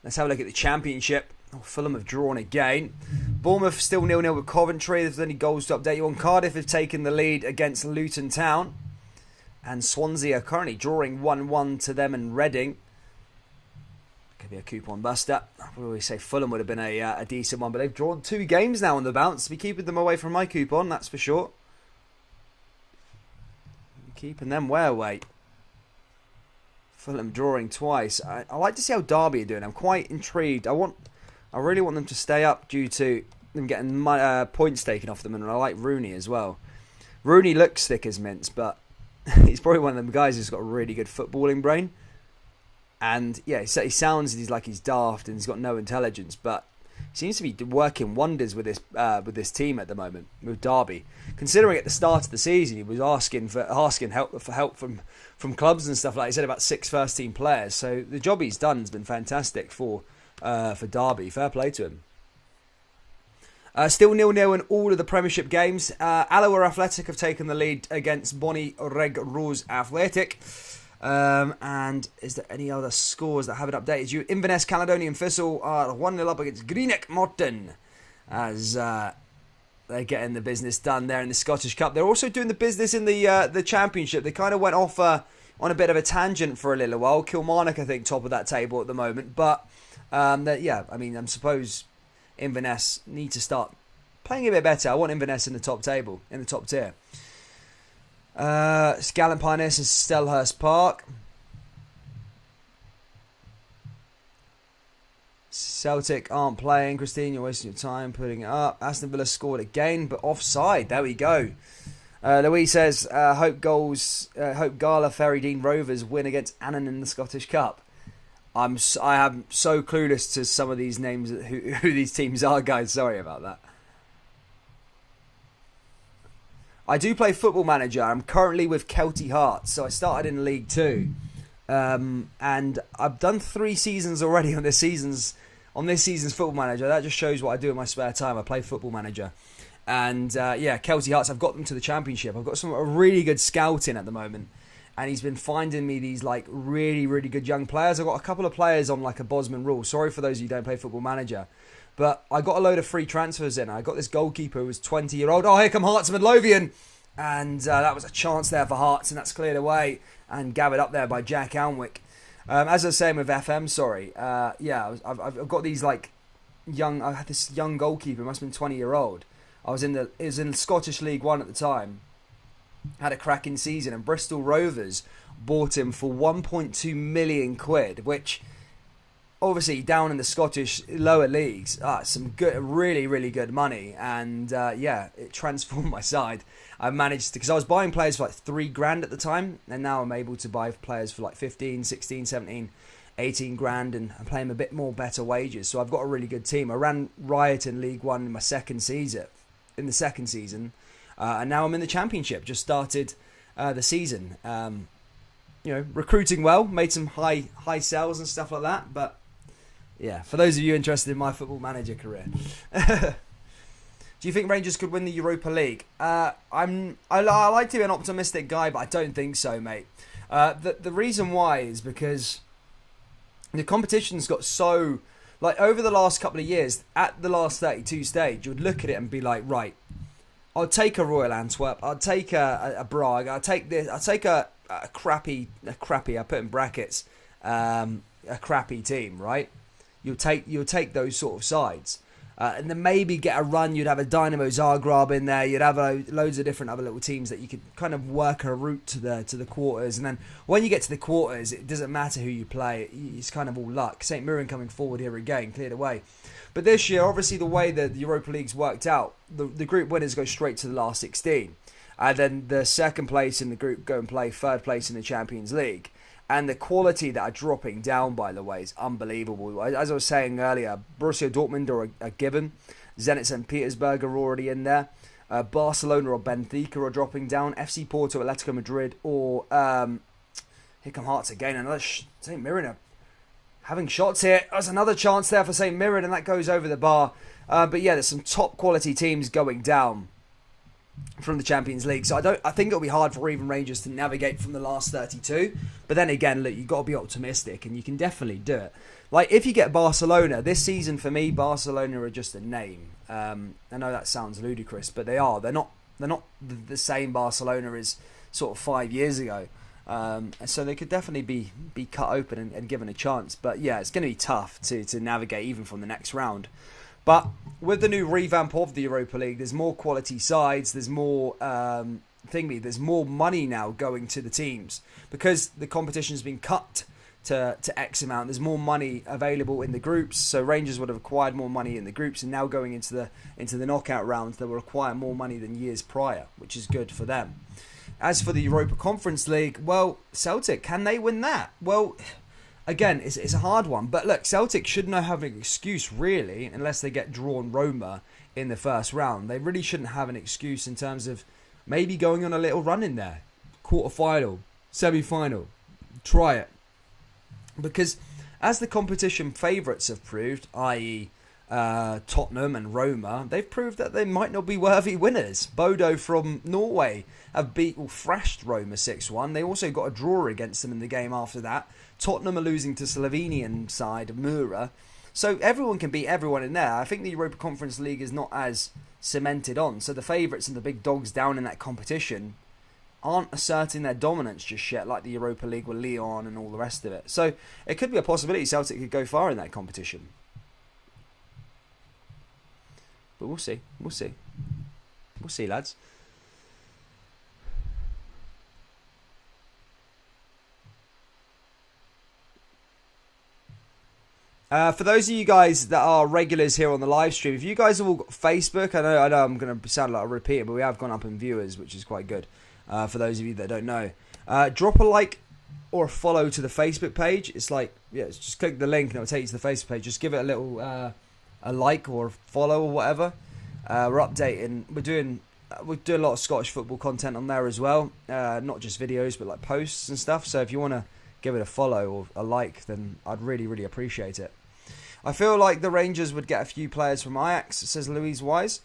Let's have a look at the Championship. Fulham have drawn again. Bournemouth still 0-0 with Coventry. There's any goals to update you on. Cardiff have taken the lead against Luton Town. And Swansea are currently drawing 1-1 to them and Reading. Could be a coupon buster. I would always say Fulham would have been a decent one, but they've drawn 2 games now on the bounce. Be keeping them away from my coupon, that's for sure. Keeping them way away. Fulham drawing twice. I like to see how Derby are doing. I'm quite intrigued. I really want them to stay up due to them getting points taken off them, and I like Rooney as well. Rooney looks thick as mince, but he's probably one of them guys who's got a really good footballing brain. And yeah, he sounds like he's daft and he's got no intelligence, but he seems to be working wonders with this team at the moment with Derby. Considering at the start of the season he was asking help from clubs and stuff like he said, about 6 first-team players. So the job he's done has been fantastic for Derby. Fair play to him. Still 0-0 in all of the Premiership games. Alloa Athletic have taken the lead against Bonnie Reg Rose Athletic. And is there any other scores that haven't updated you? Inverness Caledonian Thistle are 1-0 up against Greenock Morton as they're getting the business done there in the Scottish Cup. They're also doing the business in the Championship. They kind of went off on a bit of a tangent for a little while. Kilmarnock, I think, top of that table at the moment. But I suppose Inverness need to start playing a bit better. I want Inverness in the top table, in the top tier. Scallon Pioneers and Selhurst Park. Celtic aren't playing. Christine, you're wasting your time putting it up. Aston Villa scored again, but offside. There we go. Louise says, hope Gala Ferrydean Rovers win against Annan in the Scottish Cup. I am so clueless to some of these names, who these teams are, guys. Sorry about that. I do play Football Manager. I'm currently with Kelty Hearts, so I started in League 2. And I've done 3 seasons already on this season's Football Manager. That just shows what I do in my spare time. I play Football Manager. And Kelty Hearts, I've got them to the Championship. I've got some really good scouting at the moment. And he's been finding me these really, really good young players. I've got a couple of players on a Bosman rule. Sorry for those of you who don't play Football Manager. But I got a load of free transfers in. I got this goalkeeper who was 20-year-old. Oh, here come Hearts of Midlothian. And that was a chance there for Hearts, and that's cleared away and gathered up there by Jack Alnwick. As I was saying with FM, sorry. I've got these like young. I had this young goalkeeper, must have been 20-year-old. It was in Scottish League One at the time. Had a cracking season, and Bristol Rovers bought him for 1.2 million quid, which obviously down in the Scottish lower leagues, some good, really, really good money. And it transformed my side. I managed to, because I was buying players for like $3,000 at the time, and now I'm able to buy players for like 15, 16, 17, 18 grand, and I'm playing a bit more better wages. So I've got a really good team. I ran riot in League One in my second season, and now I'm in the Championship. Just started the season. Recruiting well, made some high sales and stuff like that. But yeah, for those of you interested in my Football Manager career. Do you think Rangers could win the Europa League? I like to be an optimistic guy, but I don't think so, mate. The reason why is because the competition's got so, like, over the last couple of years, at the last 32 stage, you would look at it and be like, right, I'll take a Royal Antwerp, I'll take a Prague, I'll take this, I'll take a crappy, I put in brackets, a crappy team, right? You'll take those sort of sides. And then maybe get a run. You'd have a Dynamo Zagreb in there. You'd have loads of different other little teams that you could kind of work a route to the quarters. And then when you get to the quarters, it doesn't matter who you play. It's kind of all luck. St Mirren coming forward here again, cleared away. But this year, obviously, the way that the Europa League's worked out, the group winners go straight to the last 16. And then the second place in the group go and play third place in the Champions League. And the quality that are dropping down, by the way, is unbelievable. As I was saying earlier, Borussia Dortmund are a given. Zenit St Petersburg are already in there. Barcelona or Benfica are dropping down. FC Porto, Atletico Madrid, or here come Hearts again. And St Mirren are having shots here. There's another chance there for St Mirren, and that goes over the bar. But yeah, there's some top quality teams going down from the Champions League. So I think it'll be hard for even Rangers to navigate from the last 32. But then again, look, you've got to be optimistic, and you can definitely do it. Like, if you get Barcelona, this season for me, Barcelona are just a name. I know that sounds ludicrous, but they are. They're not the same Barcelona as sort of 5 years ago. So they could definitely be cut open and given a chance. But yeah, it's going to be tough to navigate even from the next round. But with the new revamp of the Europa League, there's more quality sides. There's more there's more money now going to the teams because the competition's been cut to X amount. There's more money available in the groups, so Rangers would have acquired more money in the groups, and now going into the knockout rounds, they will acquire more money than years prior, which is good for them. As for the Europa Conference League, well, Celtic, can they win that? Well, again, it's a hard one. But look, Celtic should not have an excuse, really, unless they get drawn Roma in the first round. They really shouldn't have an excuse in terms of maybe going on a little run in there. Quarter-final, semi-final. Try it. Because as the competition favourites have proved, i.e. Tottenham and Roma, they've proved that they might not be worthy winners. Bodo from Norway have thrashed Roma 6-1. They also got a draw against them in the game after that. Tottenham are losing to Slovenian side Mura. So everyone can beat everyone in there. I think the Europa Conference League is not as cemented on. So the favourites and the big dogs down in that competition aren't asserting their dominance just yet, like the Europa League with Lyon and all the rest of it. So it could be a possibility Celtic could go far in that competition. But we'll see. We'll see, lads. For those of you guys that are regulars here on the live stream, if you guys have all got Facebook, I know I'm going to sound like a repeater, but we have gone up in viewers, which is quite good. For those of you that don't know, drop a like or a follow to the Facebook page. It's like, just click the link and it'll take you to the Facebook page. Just give it a little a like or a follow or whatever. We're updating. We're doing a lot of Scottish football content on there as well. Not just videos, but like posts and stuff. So if you want to give it a follow or a like, then I'd really, really appreciate it. I feel like the Rangers would get a few players from Ajax, says Louise Wise.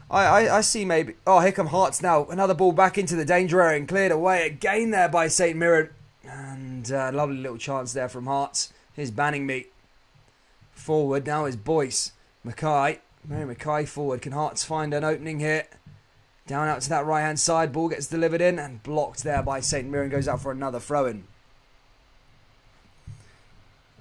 I see maybe... Oh, here come Hearts now. Another ball back into the danger area and cleared away again there by St Mirren. And lovely little chance there from Hearts. Here's Banningmeat. Forward now is Boyce. Mackay. Mary Mackay forward. Can Hearts find an opening here? Down out to that right-hand side. Ball gets delivered in and blocked there by St Mirren. Goes out for another throw-in.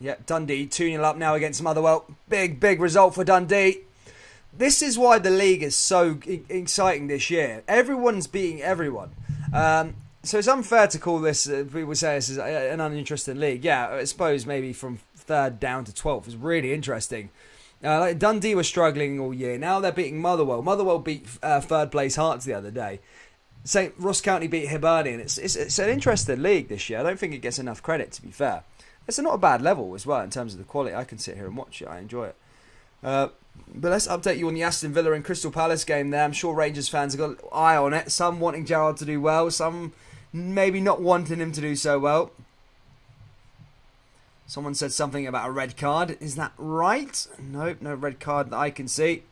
Yeah, Dundee 2-0 up now against Motherwell. Big result for Dundee. This is why the league is so exciting this year. Everyone's beating everyone. So it's unfair to call this, people say this is an uninteresting league. Yeah, I suppose maybe from 3rd down to 12th is really interesting. Like Dundee were struggling all year. Now they're beating Motherwell. Motherwell beat 3rd place Hearts the other day. Ross County beat Hibernian. It's an interesting league this year. I don't think it gets enough credit, to be fair. It's not a bad level as well in terms of the quality. I can sit here and watch it. I enjoy it. But let's update you on the Aston Villa and Crystal Palace game there. I'm sure Rangers fans have got an eye on it. Some wanting Gerrard to do well. Some maybe not wanting him to do so well. Someone said something about a red card. Is that right? Nope, no red card that I can see.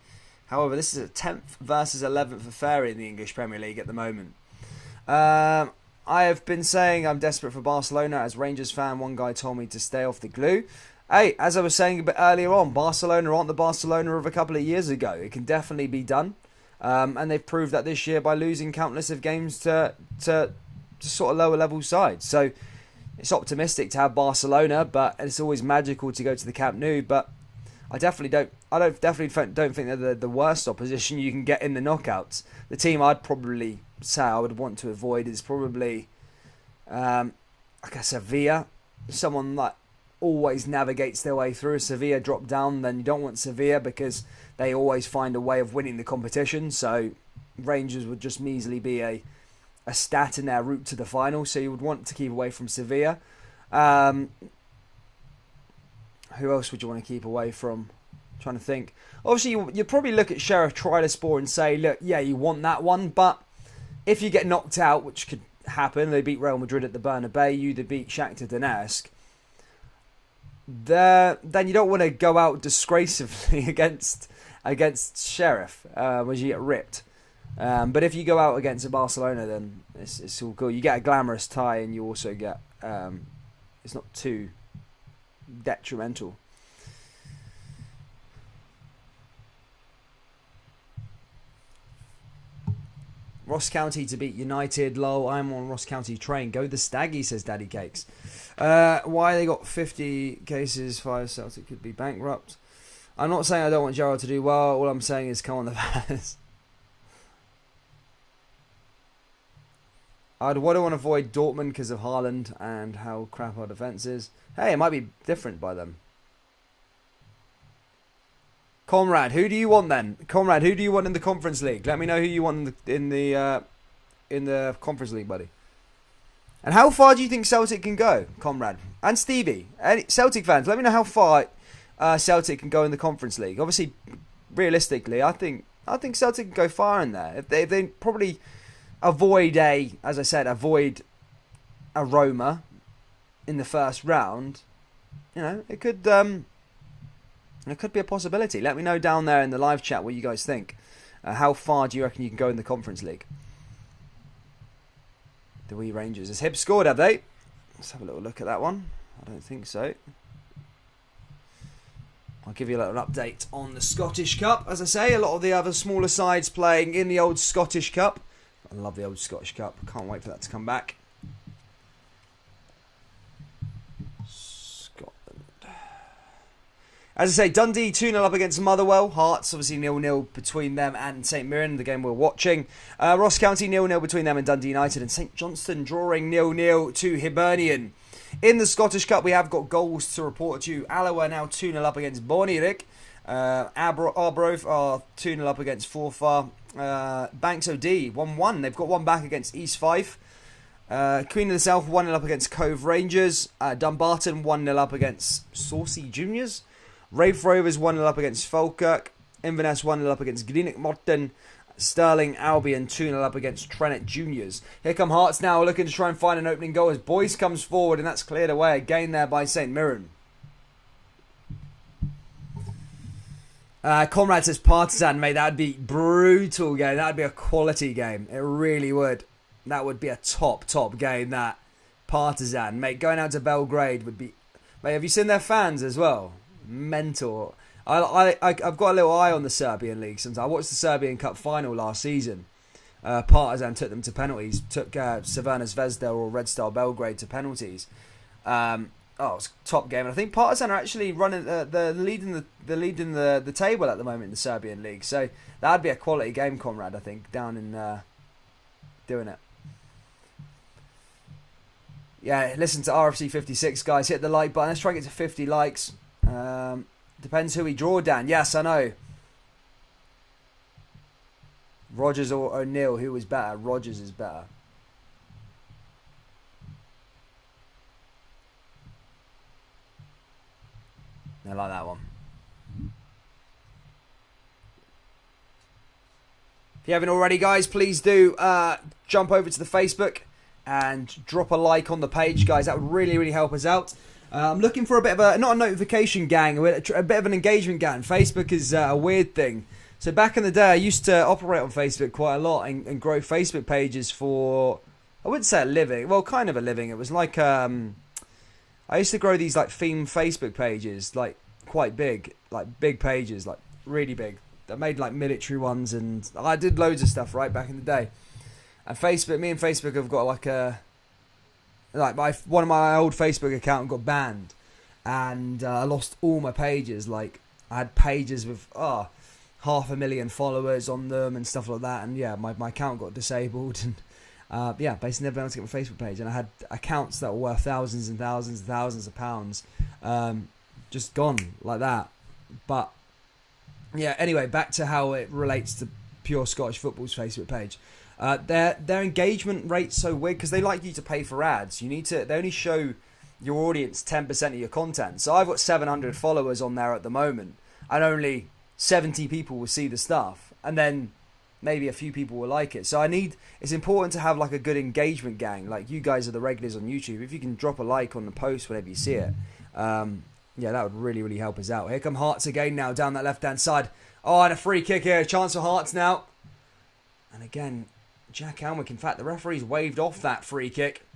However, this is a 10th versus 11th affair in the English Premier League at the moment. I have been saying I'm desperate for Barcelona. As Rangers fan, one guy told me to stay off the glue. Hey, as I was saying a bit earlier on, Barcelona aren't the Barcelona of a couple of years ago. It can definitely be done. And they've proved that this year by losing countless of games to sort of lower level sides. So it's optimistic to have Barcelona, but it's always magical to go to the Camp Nou. But I definitely don't think they're the worst opposition you can get in the knockouts. The team I'd probably say I would want to avoid is probably like a Sevilla, someone that always navigates their way through. Sevilla drop down, then you don't want Sevilla because they always find a way of winning the competition. So Rangers would just measly be a stat in their route to the final. So you would want to keep away from Sevilla. Who else would you want to keep away from? I'm trying to think. Obviously, you probably look at Sheriff Tiraspol and say, look, yeah, you want that one. But if you get knocked out, which could happen, they beat Real Madrid at the Bernabeu, they beat Shakhtar Donetsk, then you don't want to go out disgracefully against Sheriff, as you get ripped. But if you go out against a Barcelona, then it's all cool. You get a glamorous tie, and you also get it's not too detrimental. Ross County to beat United. Lol, I'm on Ross County train. Go the Staggy, says Daddy Cakes. Why they got 50 cases, 5 Celtic could be bankrupt. I'm not saying I don't want Gerrard to do well. All I'm saying is come on the Vaz. I would want to avoid Dortmund because of Haaland and how crap our defence is. Hey, it might be different by them. Comrade, who do you want then? Comrade, who do you want in the Conference League? Let me know who you want in the Conference League, buddy. And how far do you think Celtic can go, Comrade? And Stevie, Celtic fans, let me know how far Celtic can go in the Conference League. Obviously, realistically, I think Celtic can go far in there. If they probably avoid avoid a Roma in the first round, you know, it could be a possibility. Let me know down there in the live chat what you guys think. How far do you reckon you can go in the Conference League? The wee Rangers. Has Hibs scored, have they? Let's have a little look at that one. I don't think so. I'll give you a little update on the Scottish Cup. As I say, a lot of the other smaller sides playing in the old Scottish Cup. I love the old Scottish Cup. Can't wait for that to come back. As I say, Dundee 2-0 up against Motherwell. Hearts, obviously 0-0 between them and St Mirren, the game we're watching. Ross County 0-0 between them and Dundee United. And St Johnstone drawing 0-0 to Hibernian. In the Scottish Cup, we have got goals to report to you. Alloa now 2-0 up against Bonnyrigg. Arbroath are 2-0 up against Forfar. Banks OD 1-1. They've got one back against East Fife. Queen of the South 1-0 up against Cove Rangers. Dumbarton 1-0 up against Saucy Juniors. Rafe Rovers 1-0 up against Falkirk. Inverness 1-0 up against Greenock Morton. Stirling Albion 2-0 up against Trennet Juniors. Here come Hearts now looking to try and find an opening goal as Boyce comes forward, and that's cleared away again there by St Mirren. Comrade says Partizan, mate, that would be brutal game. That would be a quality game. It really would. That would be a top game, that. Partizan, mate, going out to Belgrade would be... Mate, have you seen their fans as well? Mental. I've got a little eye on the Serbian league since I watched the Serbian Cup final last season. Partizan took them to penalties, took Crvena Zvezda or Red Star Belgrade to penalties. And Oh, it's a top game. And I think Partizan are actually running the leading the table at the moment in the Serbian league. So that'd be a quality game, Conrad. I think down in doing it. Yeah, listen to RFC 56, guys. Hit the like button. Let's try and get to 50 likes. Depends who we draw, Dan. Yes, I know. Rogers or O'Neill, who is better? Rogers is better. I like that one. If you haven't already, guys, please do jump over to the Facebook and drop a like on the page, guys. That would really, really help us out. I'm looking for a bit of a, not a notification gang, a bit of an engagement gang. Facebook is a weird thing. So back in the day, I used to operate on Facebook quite a lot and grow Facebook pages for, I wouldn't say a living, well, kind of a living. It was like, I used to grow these like theme Facebook pages, like quite big, like big pages, like really big. I made like military ones, and I did loads of stuff right back in the day. And Facebook, me and Facebook have got like a, like one of my old Facebook account got banned, and I lost all my pages. Like I had pages with 500,000 followers on them and stuff like that. And yeah, my account got disabled, and yeah, basically never been able to get my Facebook page. And I had accounts that were worth thousands and thousands and thousands of pounds, just gone like that. But yeah, anyway, back to how it relates to Pure Scottish Football's Facebook page. Their engagement rate's so weird because they like you to pay for ads. They only show your audience 10% of your content. So I've got 700 followers on there at the moment, and only 70 people will see the stuff, and then maybe a few people will like it. So it's important to have like a good engagement gang. Like you guys are the regulars on YouTube. If you can drop a like on the post whenever you see it, yeah, that would really, really help us out. Here come Hearts again now down that left-hand side. Oh, and a free kick here. Chance for Hearts now. And again, Jack Alnwick. In fact, the referee's waved off that free kick.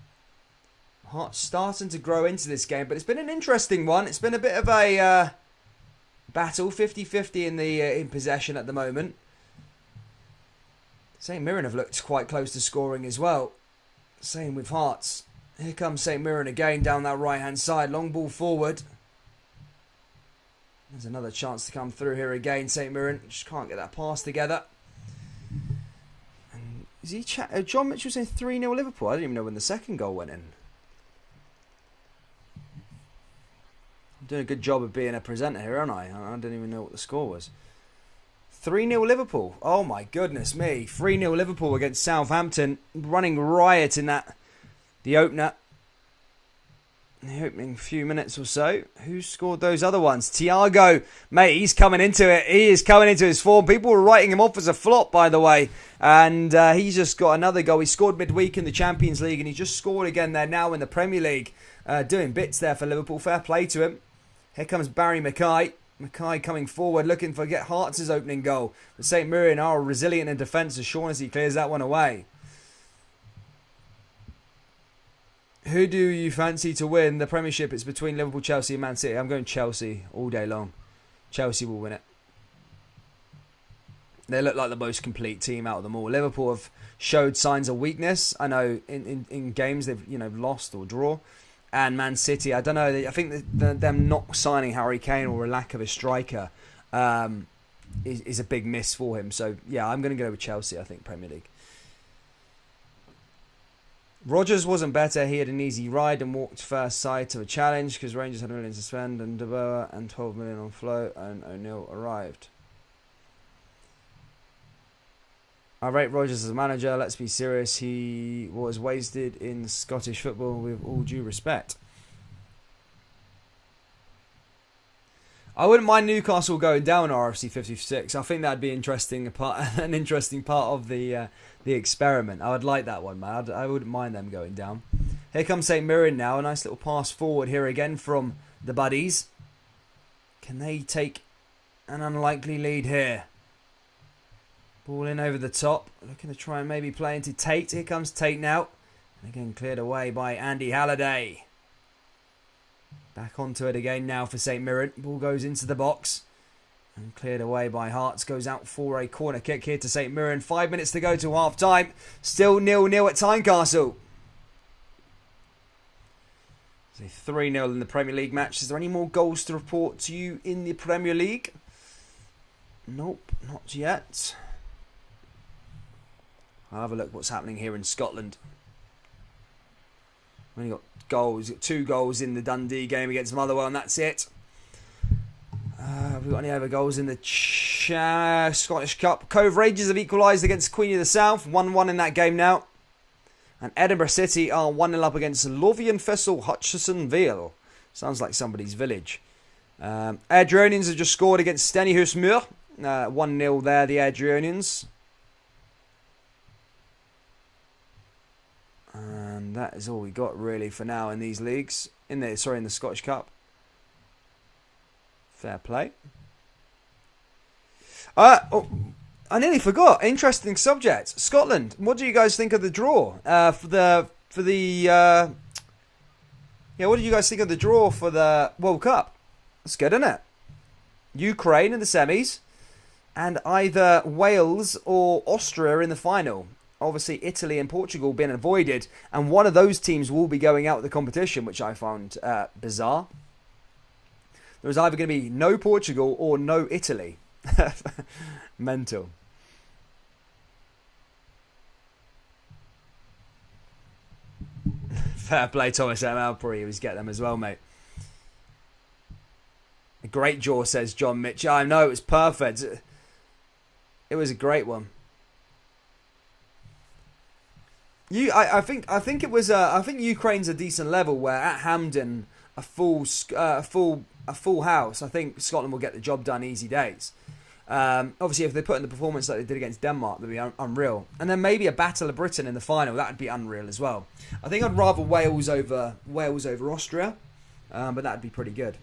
Hearts starting to grow into this game, but it's been an interesting one. It's been a bit of a battle, 50-50 in possession at the moment. St Mirren have looked quite close to scoring as well. Same with Hearts. Here comes St Mirren again down that right-hand side. Long ball forward. There's another chance to come through here again. St Mirren just can't get that pass together. And is he John Mitchell saying 3-0 Liverpool? I didn't even know when the second goal went in. I'm doing a good job of being a presenter here, aren't I? I don't even know what the score was. 3-0 Liverpool. Oh my goodness me. 3-0 Liverpool against Southampton. Running riot in the opener. The opening few minutes or so. Who scored those other ones? Thiago. Mate, he's coming into it. He is coming into his form. People were writing him off as a flop, by the way. And he's just got another goal. He scored midweek in the Champions League, and he just scored again there now in the Premier League. Doing bits there for Liverpool. Fair play to him. Here comes Barry Mackay. Mackay coming forward, looking for get Hearts' opening goal. But St Mirren are resilient in defence as Shaughnessy clears that one away. Who do you fancy to win the Premiership? It's between Liverpool, Chelsea and Man City. I'm going Chelsea all day long. Chelsea will win it. They look like the most complete team out of them all. Liverpool have showed signs of weakness. I know in games they've lost or draw. And Man City, I don't know. I think them not signing Harry Kane or a lack of a striker is a big miss for him. So yeah, I'm going to go with Chelsea. I think Premier League. Rogers wasn't better. He had an easy ride and walked first side to a challenge because Rangers had 1 million to spend and De Boer and 12 million on flow, and O'Neill arrived. I rate Rogers as a manager. Let's be serious. He was wasted in Scottish football with all due respect. I wouldn't mind Newcastle going down RFC 56. I think that'd be an interesting part of the experiment. I would like that one, man. I wouldn't mind them going down. Here comes St Mirren now. A nice little pass forward here again from the Buddies. Can they take an unlikely lead here? Ball in over the top. Looking to try and maybe play into Tate. Here comes Tate now. And again cleared away by Andy Halliday. Back onto it again now for St Mirren. Ball goes into the box. And cleared away by Hearts. Goes out for a corner kick here to St Mirren. 5 minutes to go to half time. Still 0-0 at Tynecastle. So 3-0 in the Premier League match. Is there any more goals to report to you in the Premier League? Nope, not yet. I'll have a look what's happening here in Scotland. We only got goals. We've got 2 goals in the Dundee game against Motherwell, and that's it. Have we got any other goals in the Scottish Cup? Cove Rangers have equalised against Queen of the South. 1-1 in that game now. And Edinburgh City are 1-0 up against Lothian Thistle Hutchison Vale. Sounds like somebody's village. Airdronians have just scored against Stennyhus Muir. 1-0 there, the Airdronians. And that is all we got really for now in these leagues. In the Scottish Cup. Fair play. I nearly forgot. Interesting subject. Scotland. What do you guys think of the draw? What do you guys think of the draw for the World Cup? That's good, isn't it? Ukraine in the semis, and either Wales or Austria in the final. Obviously, Italy and Portugal being avoided, and one of those teams will be going out of the competition, which I found bizarre. There's either going to be no Portugal or no Italy. Mental. Fair play, Thomas M. Albury. He was get them as well, mate. A great draw, says John Mitch. I know, it was perfect. It was a great one. I think it was. I think Ukraine's a decent level where at Hampden a full house. I think Scotland will get the job done easy days. Obviously, if they put in the performance that they did against Denmark, that'd be unreal. And then maybe a Battle of Britain in the final. That'd be unreal as well. I think I'd rather Wales over Austria, but that'd be pretty good.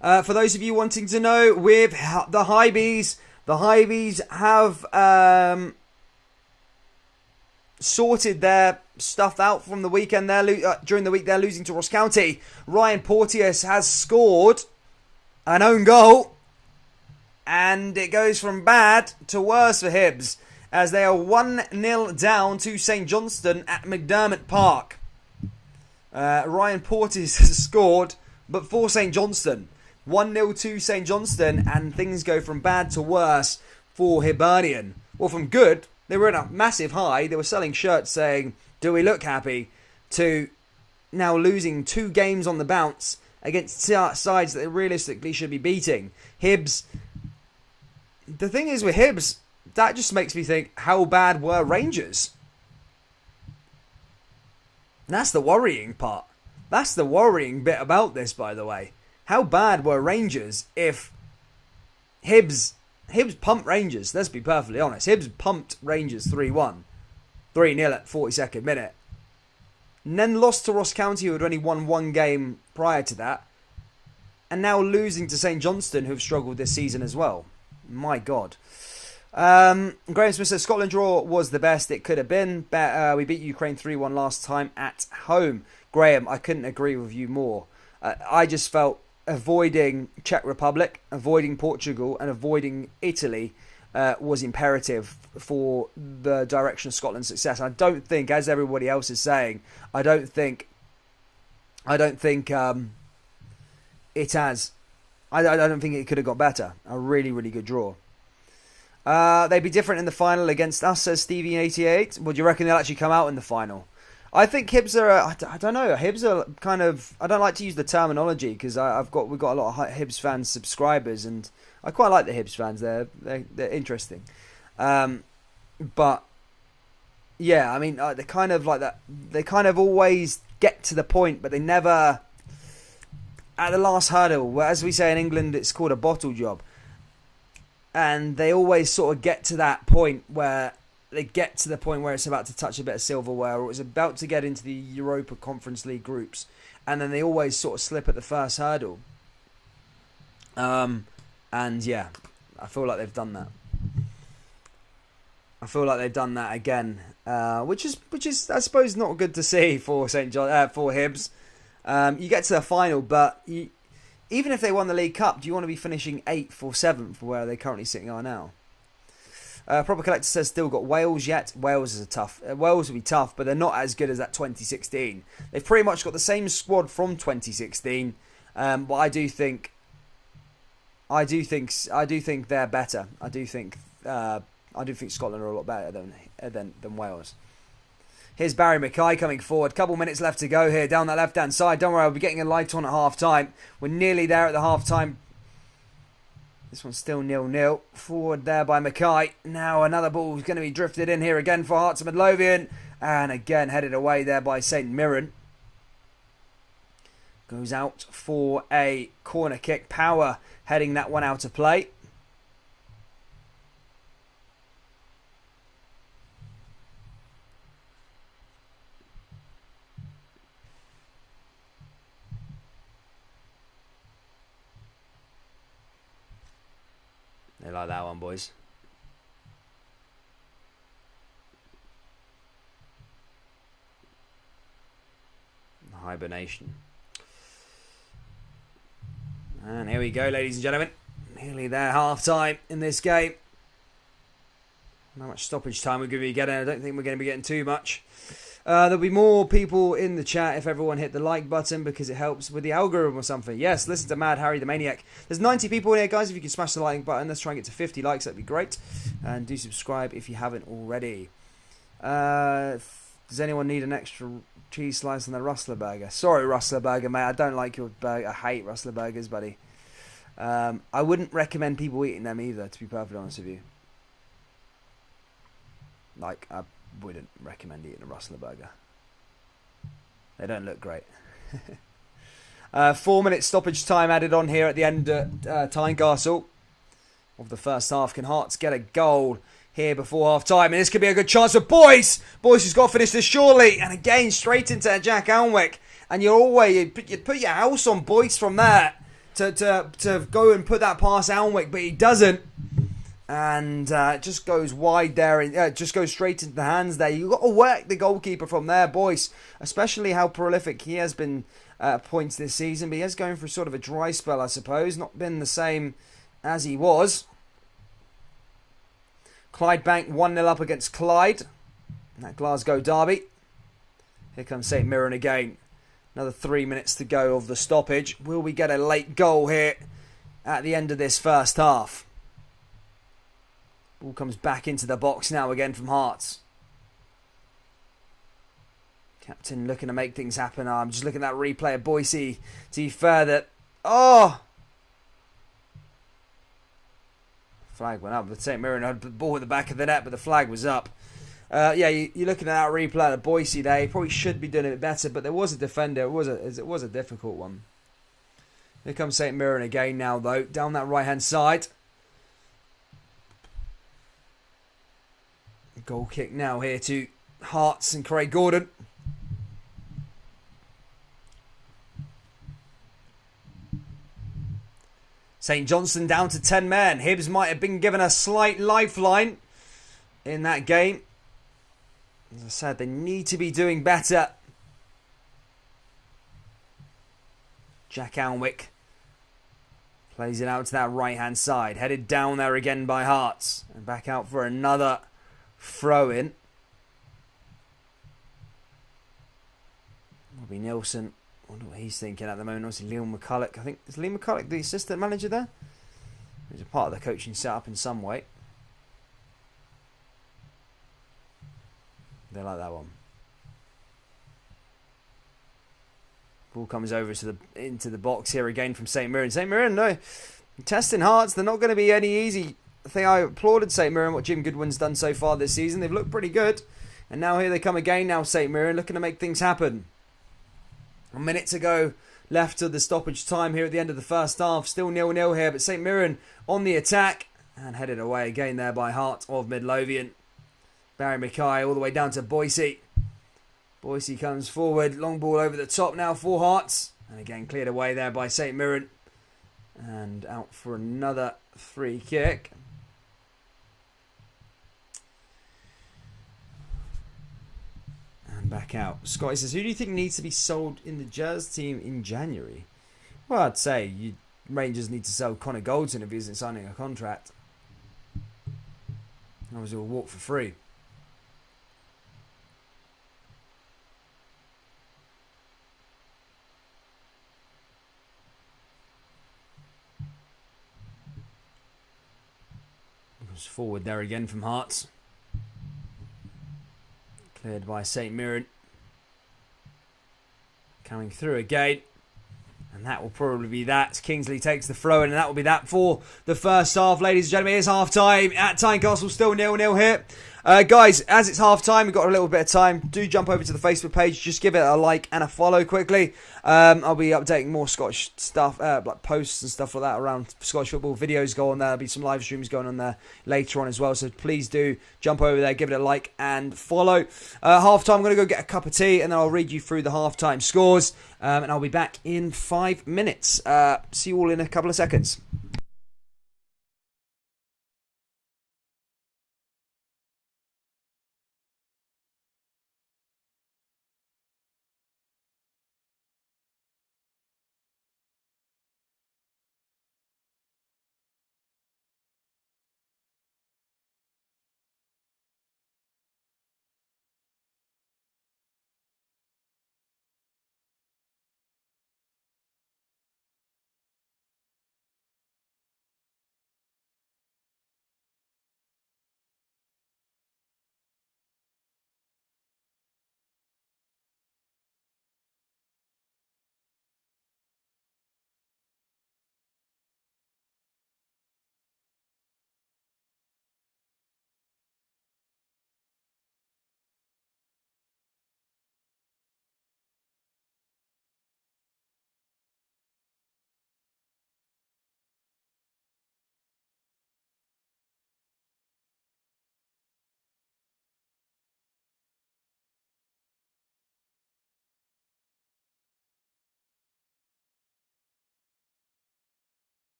For those of you wanting to know, with the Highbees have sorted their stuff out from the weekend. During the week, they're losing to Ross County. Ryan Porteous has scored an own goal. And it goes from bad to worse for Hibs, as they are 1-0 down to St Johnstone at McDermott Park. Ryan Porteous has scored, but for St Johnstone. 1-0 to St Johnstone, and things go from bad to worse for Hibernian. Well, from good, they were in a massive high. They were selling shirts saying, "Do we look happy?" to now losing 2 games on the bounce against sides that they realistically should be beating. Hibs... The thing is with Hibs, that just makes me think, how bad were Rangers? That's the worrying part. That's the worrying bit about this, by the way. How bad were Rangers if Hibs pumped Rangers? Let's be perfectly honest. Hibs pumped Rangers 3-1. 3-0 at 42nd minute. And then lost to Ross County, who had only won 1 game prior to that. And now losing to St Johnstone, who have struggled this season as well. My God. Graham Smith says Scotland draw was the best it could have been. We beat Ukraine 3-1 last time at home. Graham, I couldn't agree with you more. I just felt avoiding Czech Republic, avoiding Portugal, and avoiding Italy was imperative for the direction of Scotland's success. I don't think, as everybody else is saying, I don't think it has. I don't think it could have got better. A really, really good draw. They'd be different in the final against us, says Stevie88. Would you reckon they'll actually come out in the final? I think Hibs are... I don't know. Hibs are kind of... I don't like to use the terminology because we've got a lot of Hibs fans subscribers, and I quite like the Hibs fans. They're interesting. But yeah, I mean, they're kind of like that. They kind of always get to the point, but they never... At the last hurdle, as we say in England, it's called a bottle job. And they always sort of get to that point where it's about to touch a bit of silverware, or it's about to get into the Europa Conference League groups. And then they always sort of slip at the first hurdle. And yeah, I feel like they've done that. I feel like they've done that again, which is I suppose not good to see for for Hibs. You get to the final, but even if they won the League Cup, do you want to be finishing 8th or 7th where they currently sitting are now? Proper Collector says still got Wales yet. Wales is a tough. Wales will be tough, but they're not as good as that 2016. They've pretty much got the same squad from 2016, but I do think they're better. I do think Scotland are a lot better than Wales. Here's Barry Mackay coming forward. Couple minutes left to go here down that left-hand side. Don't worry, I'll be getting a light on at half-time. We're nearly there at the half-time. This one's still 0-0. Forward there by Mackay. Now another ball is going to be drifted in here again for Hearts of Midlothian. And again headed away there by St Mirren. Goes out for a corner kick. Power heading that one out of play. They like that one, boys. Hibernation. And here we go, ladies and gentlemen. Nearly there, half-time in this game. How much stoppage time we're going to be getting? I don't think we're going to be getting too much. There'll be more people in the chat if everyone hit the like button because it helps with the algorithm or something. Yes, listen to Mad Harry the Maniac. There's 90 people in here, guys. If you can smash the like button, let's try and get to 50 likes. That'd be great. And do subscribe if you haven't already. Does anyone need an extra cheese slice on the Rustler burger? Sorry, Rustler burger, mate. I don't like your burger. I hate Rustler burgers, buddy. I wouldn't recommend people eating them either, to be perfectly honest with you. Like, I wouldn't recommend eating a Rustler burger. They don't look great. 4 minutes stoppage time added on here at the end at Tynecastle of the first half. Can Hearts get a goal here before half time? And this could be a good chance for Boyce. Boyce has got to finish this surely. And again, straight into Jack Alnwick. And you'd put your house on Boyce from there to go and put that past Alnwick, but he doesn't. And it just goes wide there, and it just goes straight into the hands there. You've got to work the goalkeeper from there, Boyce, especially how prolific he has been at points this season. But he is going through sort of a dry spell, I suppose. Not been the same as he was. Clydebank 1-0 up against Clyde. That Glasgow derby. Here comes St Mirren again. Another 3 minutes to go of the stoppage. Will we get a late goal here at the end of this first half? Ball comes back into the box now again from Hearts. Captain looking to make things happen. I'm just looking at that replay of Boise. To be fair that... Oh! Flag went up. St Mirren had the ball at the back of the net, but the flag was up. Yeah, you're looking at that replay of Boise there. He probably should be doing it better, but there was a defender. It was a difficult one. Here comes St Mirren again now, though. Down that right-hand side. Goal kick now here to Hearts and Craig Gordon. St Johnstone down to 10 men. Hibs might have been given a slight lifeline in that game. As I said, they need to be doing better. Jack Alnwick plays it out to that right-hand side. Headed down there again by Hearts. And back out for another throw in. Robbie Nielsen. I wonder what he's thinking at the moment. Obviously, Liam McCulloch. I think is Liam McCulloch the assistant manager there? He's a part of the coaching setup in some way. They like that one. Ball comes over into the box here again from St Mirren. St Mirren, no, testing Hearts. They're not going to be any easy. I think I applauded St Mirren, what Jim Goodwin's done so far this season. They've looked pretty good. And now here they come again now, St Mirren, looking to make things happen. A minute to go left of the stoppage time here at the end of the first half. Still 0-0 here, but St Mirren on the attack. And headed away again there by Hearts of Midlothian. Barry Mackay all the way down to Boise. Boise comes forward. Long ball over the top now for Hearts. And again cleared away there by St Mirren. And out for another free kick. And back out. Scotty says, who do you think needs to be sold in the Jazz team in January? Well, I'd say Rangers need to sell Connor Goldson if he isn't signing a contract. That was a walk for free. Goes forward there again from Hearts. Cleared by St Mirren. Coming through again. And that will probably be that. Kingsley takes the throw in, and that will be that for the first half. Ladies and gentlemen, it's half time at Tynecastle, still 0-0 here. Guys, as it's half time, we've got a little bit of time. Do jump over to the Facebook page. Just give it a like and a follow quickly. I'll be updating more Scottish stuff, like posts and stuff like that around Scottish football. Videos go on there. There'll be some live streams going on there later on as well. So please do jump over there, give it a like and follow. Half time, I'm going to go get a cup of tea, and then I'll read you through the half time scores. And I'll be back in 5 minutes. See you all in a couple of seconds.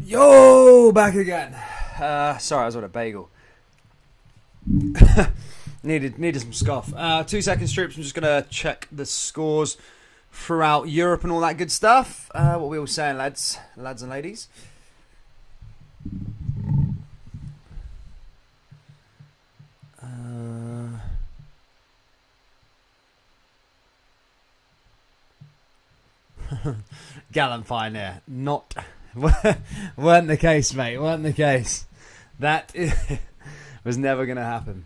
Yo, back again. Sorry, I was on a bagel. needed some scoff. 2 seconds strips. I'm just gonna check the scores throughout Europe and all that good stuff. What are we all saying, lads and ladies? Gallant Pioneer, not weren't the case, mate. Weren't the case. That was never going to happen.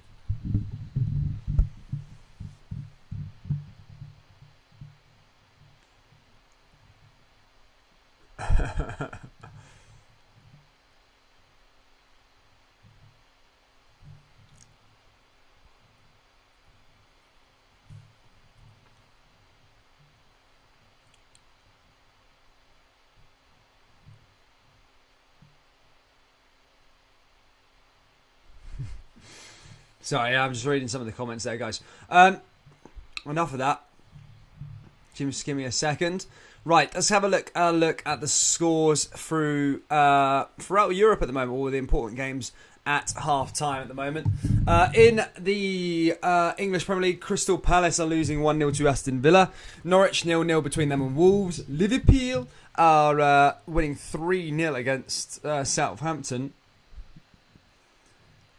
Sorry, I'm just reading some of the comments there, guys. Enough of that. Just give me a second. Right, let's have a look at the scores throughout Europe at the moment, all the important games at half-time at the moment. In the English Premier League, Crystal Palace are losing 1-0 to Aston Villa. Norwich 0-0 between them and Wolves. Liverpool are winning 3-0 against Southampton.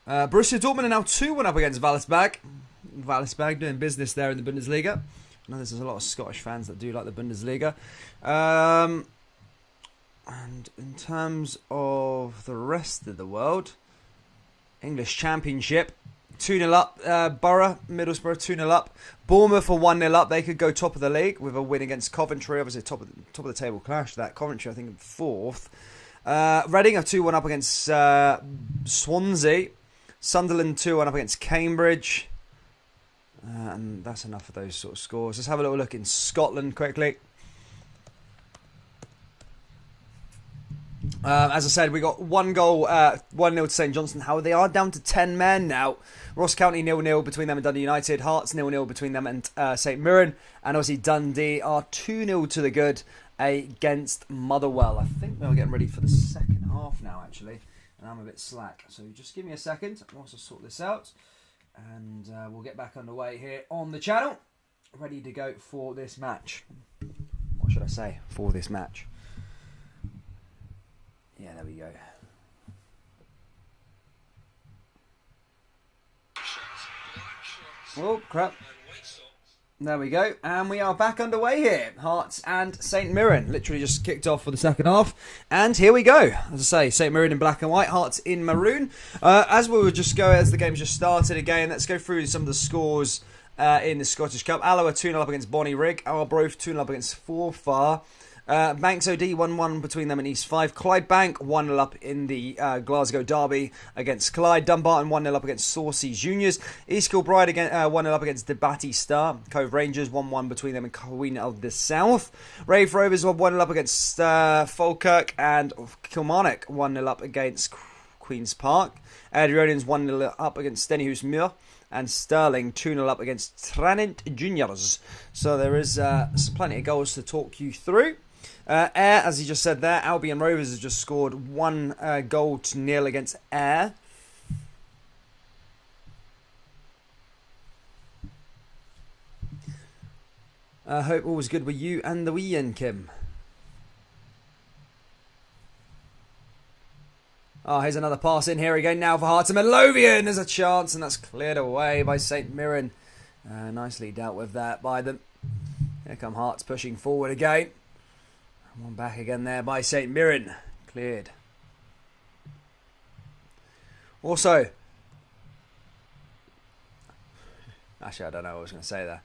Borussia Dortmund are now 2-1 up against Wolfsburg. Wolfsburg doing business there in the Bundesliga. I know there's a lot of Scottish fans that do like the Bundesliga. And in terms of the rest of the world, English Championship, 2-0 up. Borough, Middlesbrough 2-0 up. Bournemouth are 1-0 up. They could go top of the league with a win against Coventry. Obviously, top of the table clash. That Coventry, I think, in fourth. Reading are 2-1 up against Swansea. Sunderland 2-1 up against Cambridge. And that's enough of those sort of scores. Let's have a little look in Scotland quickly. As I said, we got one goal, 1-0 to St Johnstone. How they are down to 10 men now. Ross County 0-0 between them and Dundee United. Hearts 0-0 between them and St Mirren. And obviously Dundee are 2-0 to the good against Motherwell. I think they're getting ready for the second half now, actually. And I'm a bit slack. So just give me a second whilst I sort this out. And we'll get back underway here on the channel. Ready to go for this match. What should I say? For this match. Yeah, there we go. Oh, crap. There we go. And we are back underway here. Hearts and St Mirren. Literally just kicked off for the second half. And here we go. As I say, St Mirren in black and white. Hearts in maroon. As the game's just started again, let's go through some of the scores in the Scottish Cup. Alloa 2-0 up against Bonnyrigg. Arbroath 2-0 up against Forfar. Banks OD 1-1 between them and East 5. Clydebank 1-0 up in the Glasgow Derby against Clyde. Dumbarton 1-0 up against Saucy Juniors. East Kilbride 1-0 up against Debatty Star. Cove Rangers 1-1 between them and Queen of the South. Rafe Rovers 1-0 up against Falkirk, and Kilmarnock 1-0 up against Queen's Park. Adrianians 1-0 up against Stenihus and Stirling 2-0 up against Tranent Juniors. So there is plenty of goals to talk you through. Ayr, as he just said there, Albion Rovers has just scored 1-0 against Ayr. I hope all was good with you and the wee and Kim. Oh, here's another pass in here again now for Hearts and Midlothian. There's a chance, and that's cleared away by St Mirren. Nicely dealt with that by them. Here come Hearts pushing forward again. One back again there by St Mirren. Cleared. Also, actually, I don't know what I was going to say there.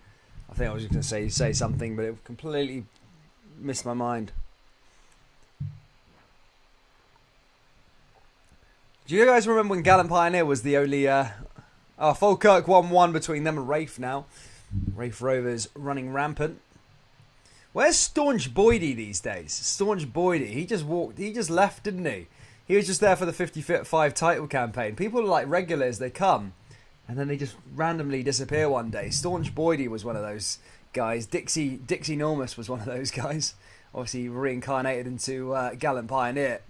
I think I was just going to say something, but it completely missed my mind. Do you guys remember when Gallant Pioneer was the only... Falkirk 1-1 between them and Rafe now. Rafe Rovers running rampant. Where's Staunch Boydie these days? Staunch Boydie, he just left, didn't he? He was just there for the 50-5 title campaign. People are like regulars, they come, and then they just randomly disappear one day. Staunch Boydie was one of those guys. Dixie Normus was one of those guys. Obviously reincarnated into Gallant Pioneer.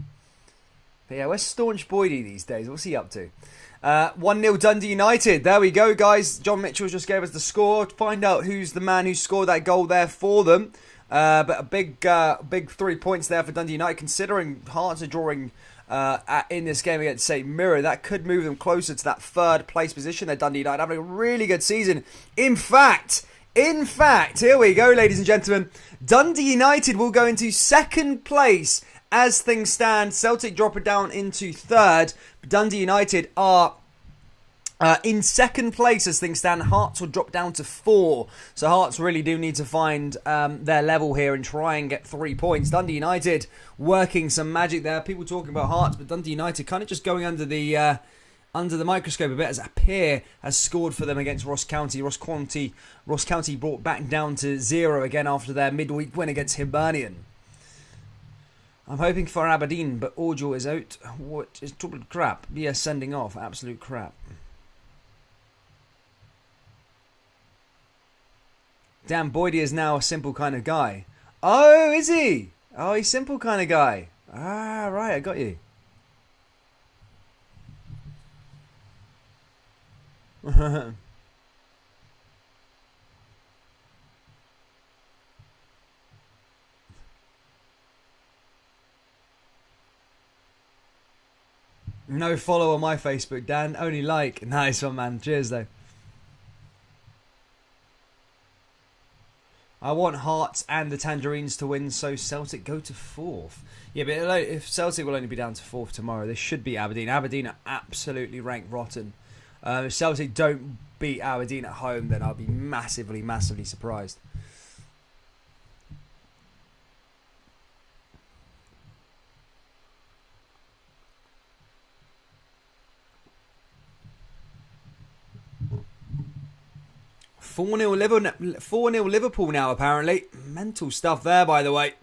But yeah, where's Staunch Boydie these days? What's he up to? 1-0 Dundee United. There we go, guys. John Mitchell just gave us the score. Find out who's the man who scored that goal there for them. But a big 3 points there for Dundee United, considering Hearts are drawing in this game against St Mirren. That could move them closer to that third place position. They're Dundee United having a really good season. In fact, here we go, ladies and gentlemen. Dundee United will go into second place as things stand. Celtic drop it down into third. Dundee United are in second place as things stand. Hearts will drop down to 4. So Hearts really do need to find their level here and try and get 3 points. Dundee United working some magic there. People talking about Hearts, but Dundee United kind of just going under the microscope a bit, as Appear has scored for them against Ross County. Ross County brought back down to 0 again after their midweek win against Hibernian. I'm hoping for Aberdeen, but Ojo is out. What is total crap? Yeah, sending off. Absolute crap. Damn, Boydie is now a simple kind of guy. Oh, is he? Oh, he's simple kind of guy. Ah, right, I got you. No follow on my Facebook, Dan. Only like. Nice one, man. Cheers, though. I want Hearts and the Tangerines to win, so Celtic go to 4th. Yeah, but if Celtic will only be down to 4th tomorrow, they should beat Aberdeen. Aberdeen are absolutely ranked rotten. If Celtic don't beat Aberdeen at home, then I'll be massively, massively surprised. Four 0 Liverpool now, apparently. Mental stuff there, by the way.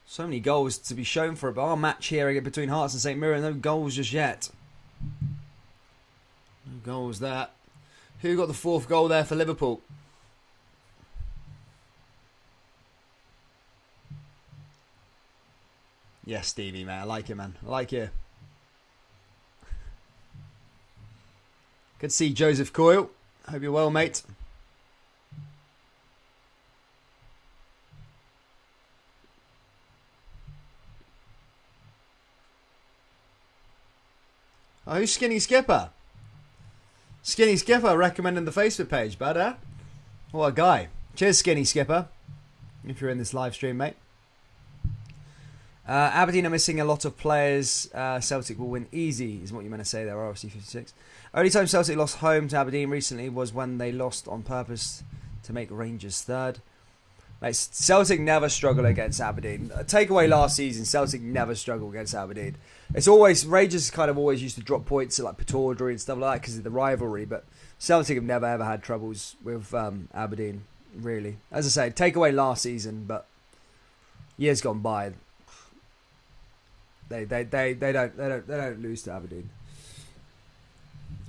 So many goals to be shown for our match here between Hearts and St Mirren. No goals just yet. No goals there. Who got the 4th goal there for Liverpool? Yeah, Stevie, man. I like you, man. I like you. Good to see Joseph Coyle. Hope you're well, mate. Oh, who's Skinny Skipper? Skinny Skipper recommending the Facebook page, bud, What a guy. Cheers, Skinny Skipper. If you're in this live stream, mate. Aberdeen are missing a lot of players. Celtic will win easy, is what you're meant to say there, RFC 56. Only time Celtic lost home to Aberdeen recently was when they lost on purpose to make Rangers third. Mate, Celtic never struggle against Aberdeen. Take away last season, Celtic never struggle against Aberdeen. It's always, Rangers kind of always used to drop points at like Pittodrie and stuff like that because of the rivalry, but Celtic have never ever had troubles with Aberdeen, really. As I say, take away last season, but years gone by, they don't lose to Aberdeen.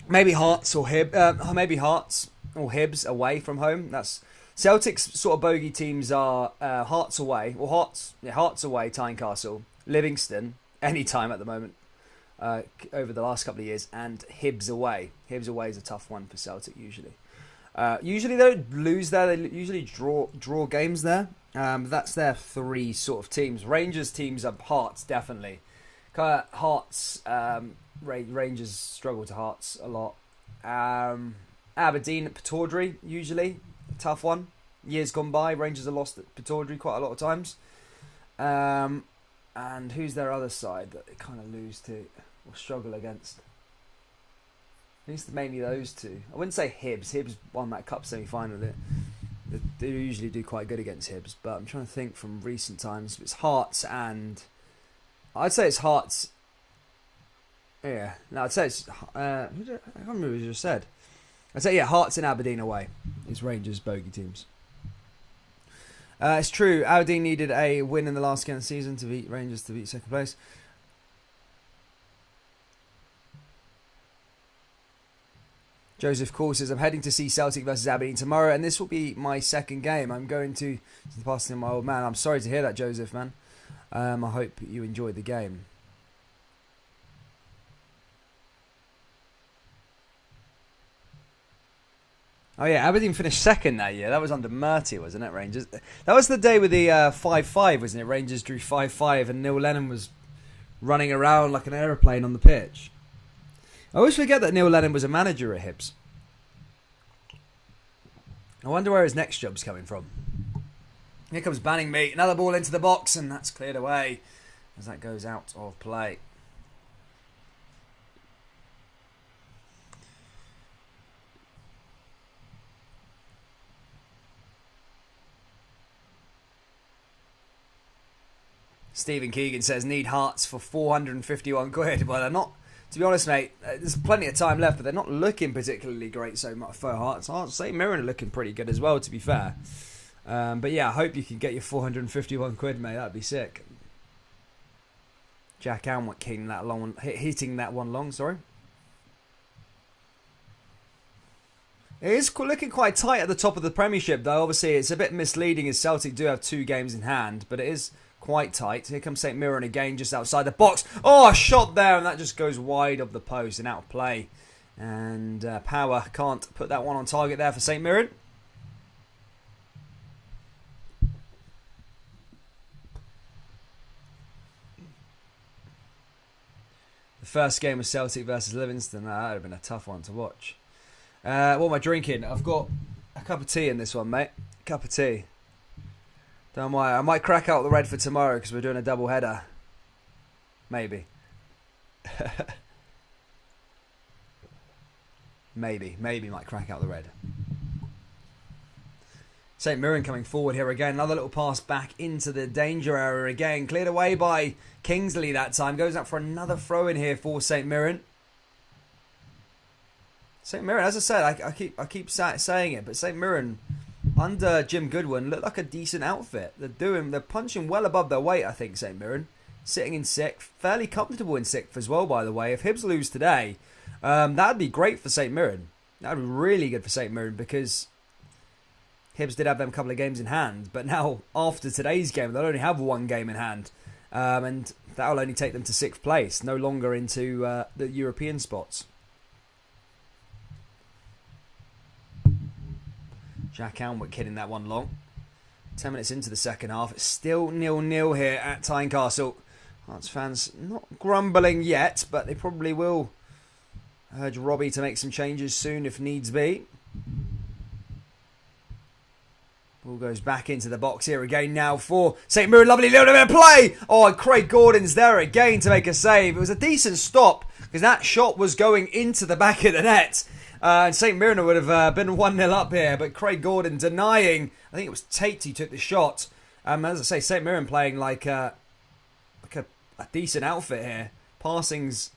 Maybe Hearts or Hibs away from home. That's Celtic's sort of bogey teams are Hearts away, Hearts away, Tynecastle, Livingston, any time at the moment over the last couple of years, and Hibs away. Hibs away is a tough one for Celtic usually. Usually they don't lose there. They usually draw games there. That's their 3 sort of teams. Rangers teams are Hearts definitely. Hearts, Rangers struggle to Hearts a lot. Aberdeen at Pittodrie usually a tough one. Years gone by, Rangers have lost at Pittodrie quite a lot of times. And who's their other side that they kind of lose to or struggle against? I think it's mainly those two. I wouldn't say Hibs. Hibs won that cup semi-final. They usually do quite good against Hibs, but I'm trying to think from recent times. It's Hearts and I'd say it's Hearts. Yeah, no, I'd say it's. I can't remember what you just said. I'd say Hearts and Aberdeen away is Rangers bogey teams. It's true. Aberdeen needed a win in the last game of the season to beat Rangers to beat second place. Joseph Call says, I'm heading to see Celtic versus Aberdeen tomorrow, and this will be my second game. I'm going to the passing of my old man. I'm sorry to hear that, Joseph, man. I hope you enjoyed the game. Oh yeah, Aberdeen finished second that year. That was under Murty, wasn't it, Rangers? That was the day with the 5-5, wasn't it? Rangers drew 5-5 and Neil Lennon was running around like an aeroplane on the pitch. I always forget that Neil Lennon was a manager at Hibs. I wonder where his next job's coming from. Here comes Banning Meat. Another ball into the box and that's cleared away as that goes out of play. Stephen Keegan says, need Hearts for 451 quid. Well, they're not, to be honest, mate, there's plenty of time left, but they're not looking particularly great so much for Hearts. St Mirren are looking pretty good as well, to be fair. But yeah, I hope you can get your 451 quid, mate. That'd be sick. Jack Alnwick hitting that one long, sorry. It is looking quite tight at the top of the Premiership, though. Obviously, it's a bit misleading as Celtic do have 2 games in hand, but it is quite tight. Here comes St Mirren again, just outside the box. Oh, a shot there, and that just goes wide of the post and out of play. And Power can't put that one on target there for St Mirren. The first game was Celtic versus Livingston. That would have been a tough one to watch. What am I drinking? I've got a cup of tea in this one, mate. A cup of tea. Don't worry, I might crack out the red for tomorrow because we're doing a double header. Maybe. Maybe might crack out the red. St Mirren coming forward here again. Another little pass back into the danger area again. Cleared away by Kingsley that time. Goes out for another throw in here for St Mirren. St Mirren, as I said, I keep saying it, but St Mirren under Jim Goodwin look like a decent outfit. They're punching well above their weight, I think, St Mirren. Sitting in 6th, fairly comfortable in 6th as well, by the way. If Hibs lose today, that'd be great for St Mirren. That'd be really good for St Mirren because Hibs did have them a couple of games in hand, but now after today's game, they'll only have 1 game in hand, and that'll only take them to 6th place, no longer into the European spots. Jack Alnwick hitting that one long. 10 minutes into the second half. It's still 0-0 here at Tynecastle. Hearts fans not grumbling yet, but they probably will urge Robbie to make some changes soon if needs be. Ball goes back into the box here again now for St Mirren. Lovely little bit of play. Oh, and Craig Gordon's there again to make a save. It was a decent stop because that shot was going into the back of the net. And St Mirren would have been 1-0 up here, but Craig Gordon denying. I think it was Tate who took the shot. As I say, St Mirren playing like a decent outfit here. Passing's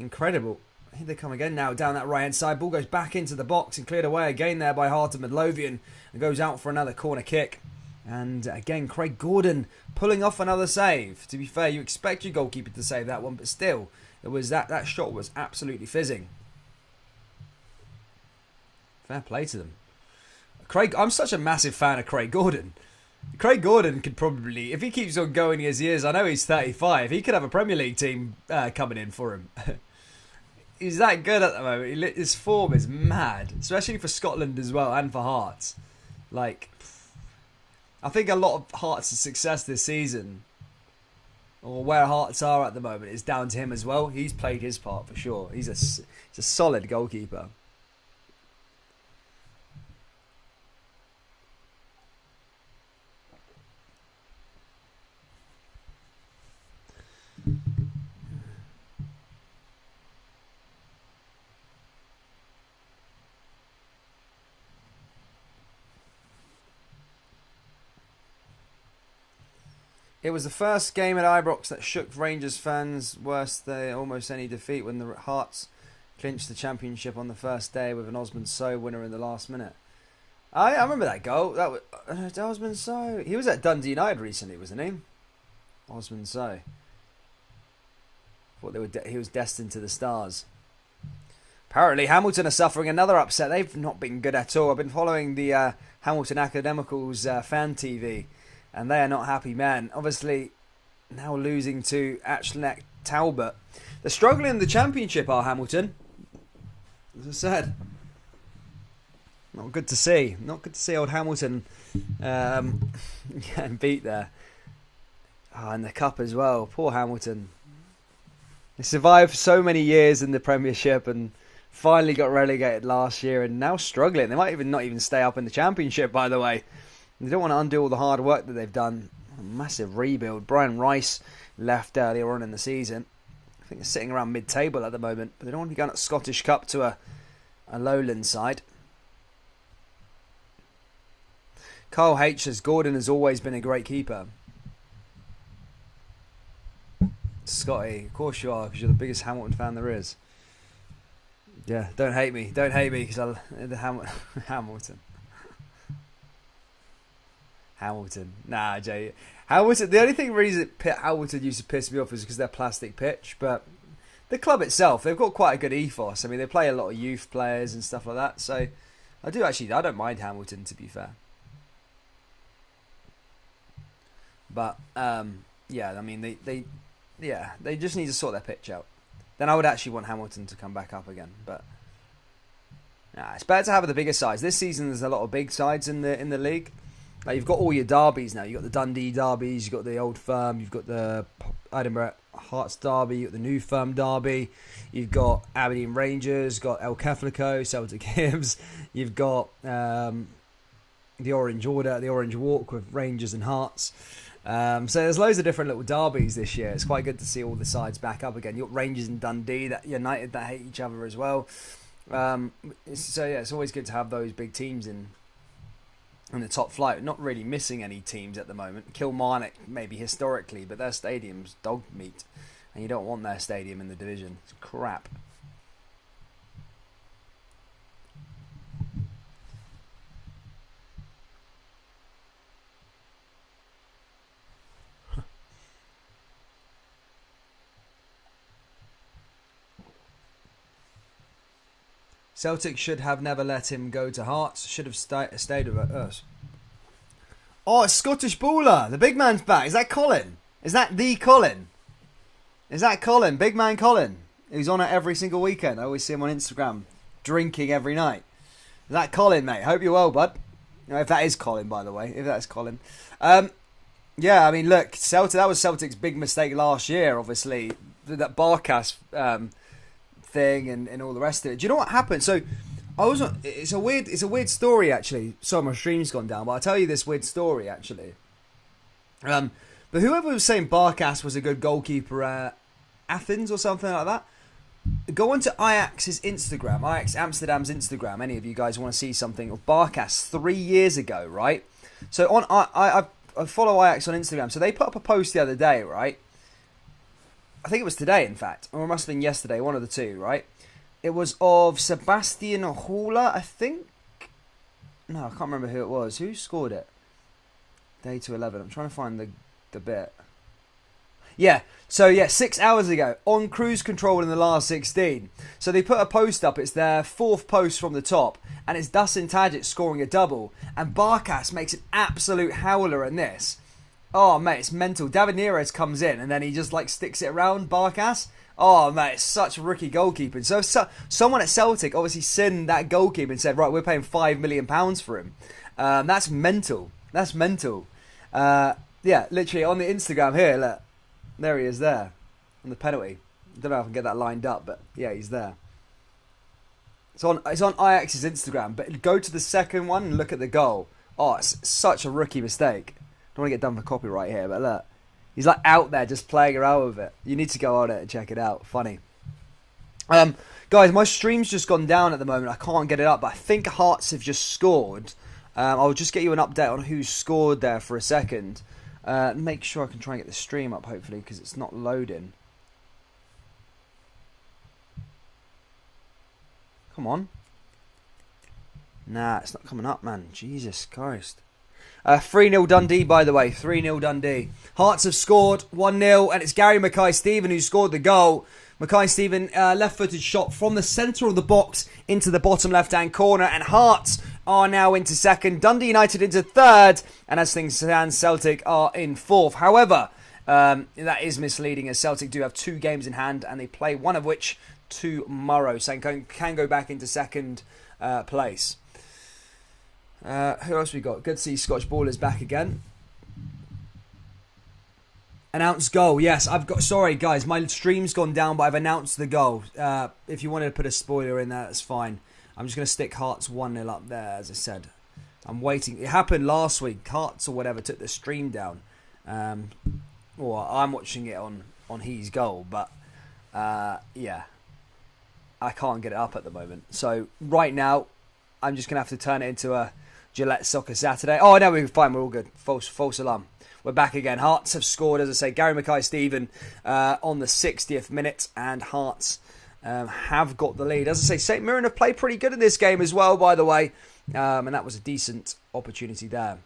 incredible. Here they come again now down that right hand side. Ball goes back into the box and cleared away again there by Hart and Midlothian and goes out for another corner kick. And again, Craig Gordon pulling off another save. To be fair, you expect your goalkeeper to save that one, but still, it was that shot was absolutely fizzing. Fair play to them. I'm such a massive fan of Craig Gordon. Craig Gordon could probably, if he keeps on going as he is, I know he's 35, he could have a Premier League team coming in for him. He's that good at the moment. His form is mad, especially for Scotland as well and for Hearts. Like, I think a lot of Hearts' success this season, or where Hearts are at the moment, is down to him as well. He's played his part for sure. He's a solid goalkeeper. It was the first game at Ibrox that shook Rangers fans worse than almost any defeat when the Hearts clinched the championship on the first day with an Osman Sow winner in the last minute. I remember that goal. That was Osman Sow. He was at Dundee United recently, wasn't he? Osman Sow. Thought he was destined to the stars. Apparently, Hamilton are suffering another upset. They've not been good at all. I've been following the Hamilton Academicals fan TV. And they are not happy, man. Obviously, now losing to Ashleck Talbot. They're struggling in the championship, are Hamilton. As I said. Not good to see. Not good to see old Hamilton getting beat there. Oh, and the cup as well. Poor Hamilton. They survived for so many years in the Premiership and finally got relegated last year and now struggling. They might even not even stay up in the Championship, by the way. They don't want to undo all the hard work that they've done. A massive rebuild. Brian Rice left earlier on in the season. I think they're sitting around mid-table at the moment, but they don't want to be going at Scottish Cup to a lowland side. Carl H says Gordon has always been a great keeper. Scotty, of course you are, because you're the biggest Hamilton fan there is. Yeah, don't hate me, because Hamilton. Hamilton, nah, Jay. Hamilton. The only thing reason Hamilton used to piss me off is because they're plastic pitch, but the club itself, they've got quite a good ethos. I mean, they play a lot of youth players and stuff like that, so I don't mind Hamilton, to be fair. But yeah, I mean they just need to sort their pitch out. Then I would actually want Hamilton to come back up again. But nah, it's better to have the bigger sides. This season there's a lot of big sides in the league. Like you've got all your derbies now. You've got the Dundee derbies, you've got the Old Firm, you've got the Edinburgh Hearts derby, you've got the New Firm derby, you've got Aberdeen Rangers, got El Keflico, Celtic Hibs, you've got the Orange Order, the Orange Walk with Rangers and Hearts. So there's loads of different little derbies this year. It's quite good to see all the sides back up again. You've got Rangers and Dundee, that United that hate each other as well. So yeah, it's always good to have those big teams in the top flight. Not really missing any teams at the moment. Kilmarnock maybe historically, but their stadium's dog meat, and you don't want their stadium in the division. It's crap. Celtic should have never let him go to Hearts. Should have stayed with us. Oh, it's Scottish Baller. The big man's back. Is that Colin? Is that the Colin? Is that Colin? Big man Colin. Who's on it every single weekend. I always see him on Instagram drinking every night. Is that Colin, mate? Hope you're well, bud. If that is Colin, by the way. If that's Colin. Yeah, I mean, look, that was Celtic's big mistake last year, obviously. That Barkas thing and all the rest of it. Do you know what happened? So it's a weird story actually. Sorry, my stream's gone down, but I'll tell you this weird story actually. But whoever was saying Barkas was a good goalkeeper at Athens or something like that, go onto Ajax's Instagram, Ajax Amsterdam's Instagram. Any of you guys want to see something of Barkas 3 years ago, right? So I follow Ajax on Instagram. So they put up a post the other day, right? I think it was today, in fact. Or it must have been yesterday, one of the two, right? It was of Sebastian Haller, I think. No, I can't remember who it was. Who scored it? Day to 11. I'm trying to find the bit. Yeah, so yeah, 6 hours ago. On cruise control in the last 16. So they put a post up. It's their fourth post from the top. And it's Dusan Tadic scoring a double. And Barkas makes an absolute howler in this. Oh, mate, it's mental. David Neres comes in and then he just like sticks it around Barkas. Oh, mate, it's such rookie goalkeeping. So someone at Celtic obviously sent that goalkeeper and said, right, we're paying £5 million for him. That's mental. That's mental. Yeah, literally on the Instagram here, look. There he is there. On the penalty. I don't know if I can get that lined up, but yeah, he's there. It's on Ajax's Instagram, but go to the second one and look at the goal. Oh, it's such a rookie mistake. Don't want to get done for copyright here, but look. He's like out there just playing around with it. You need to go on it and check it out. Funny. Guys, my stream's just gone down at the moment. I can't get it up, but I think Hearts have just scored. I'll just get you an update on who scored there for a second. Make sure I can try and get the stream up, hopefully, because it's not loading. Come on. Nah, it's not coming up, man. Jesus Christ. 3-0 Dundee, by the way. 3-0 Dundee. Hearts have scored 1-0, and it's Gary Mackay-Steven who scored the goal. Mackay-Steven, left-footed shot from the centre of the box into the bottom left-hand corner, and Hearts are now into second. Dundee United into third, and as things stand, Celtic are in fourth. However, that is misleading, as Celtic do have 2 games in hand, and they play one of which tomorrow, so can go back into second place. Who else we got? Good to see Scotch Ballers back again. Announced goal. Yes, I've got. Sorry, guys, my stream's gone down, but I've announced the goal. If you wanted to put a spoiler in there, that's fine. I'm just going to stick Hearts 1-0 up there, as I said. I'm waiting. It happened last week. Hearts or whatever took the stream down. Well, I'm watching it on his goal, but yeah, I can't get it up at the moment. So right now, I'm just going to have to turn it into a Gillette Soccer Saturday. Oh, no, we're fine. We're all good. False alarm. We're back again. Hearts have scored, as I say. Gary Mackay-Steven on the 60th minute, and Hearts have got the lead. As I say, St Mirren have played pretty good in this game as well, by the way, and that was a decent opportunity there.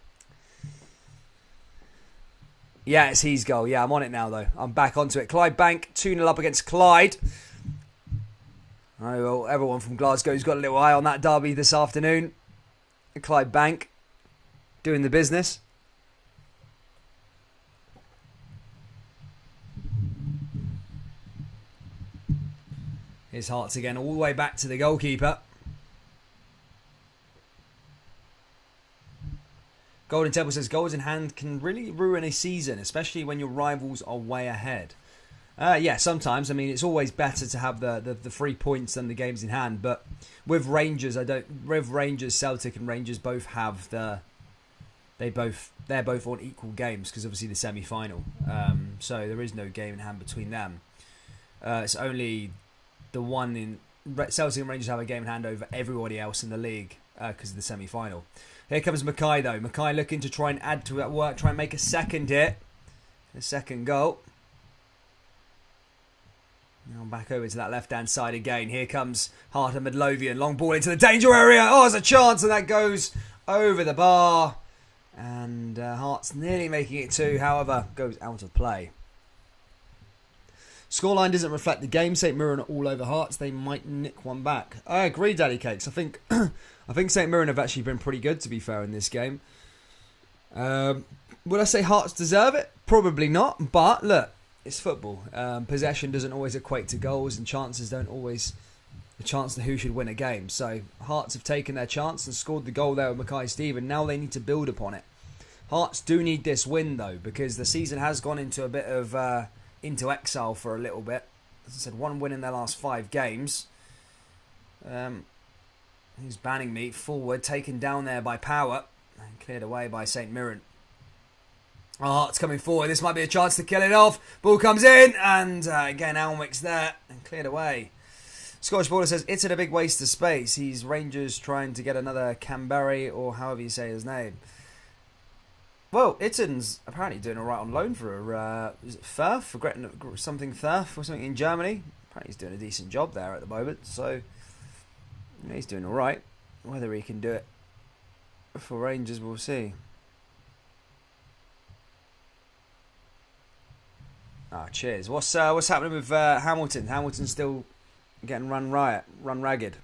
Yeah, it's his goal. Yeah, I'm on it now, though. I'm back onto it. Clyde Bank, 2-0 up against Clyde. Oh, well, everyone from Glasgow's got a little eye on that derby this afternoon. Clyde Bank doing the business. His Hearts again, all the way back to the goalkeeper. Golden Temple says, goals in hand can really ruin a season, especially when your rivals are way ahead. Yeah, sometimes. I mean, it's always better to have the 3 points than the games in hand. But with Rangers, Celtic and Rangers both have they're both on equal games because obviously the semi-final. So there is no game in hand between them. It's only the one in Celtic and Rangers have a game in hand over everybody else in the league because of the semi-final. Here comes Mackay though. Mackay looking to try and add to that work, try and make a second hit. A second goal. Now back over to that left-hand side again. Here comes Hart and Midlothian. Long ball into the danger area. Oh, there's a chance, and that goes over the bar. And Hart's nearly making it 2, however, goes out of play. Scoreline doesn't reflect the game. St Mirren are all over Hearts. They might nick one back. I agree, Daddy Cakes. I think St Mirren have actually been pretty good, to be fair, in this game. Would I say Hearts deserve it? Probably not. But look, it's football. Possession doesn't always equate to goals, and chances don't always the chance to who should win a game. So Hearts have taken their chance and scored the goal there with Mackay-Steven. Now they need to build upon it. Hearts do need this win though, because the season has gone into a bit of into exile for a little bit. As I said, 1 win in their last 5 games. Who's banning me? Forward, taken down there by Power and cleared away by St Mirren. Oh, Hearts coming forward. This might be a chance to kill it off. Ball comes in, and again, Alnwick's there and cleared away. Scottish Baller says, it's a big waste of space. He's Rangers trying to get another Canberry, or however you say his name. Well, Itten's apparently doing all right on loan for is it Firth? Something Firth or something in Germany. Apparently he's doing a decent job there at the moment. So yeah, he's doing all right. Whether he can do it for Rangers, we'll see. Cheers. What's happening with Hamilton? Hamilton's still getting run ragged.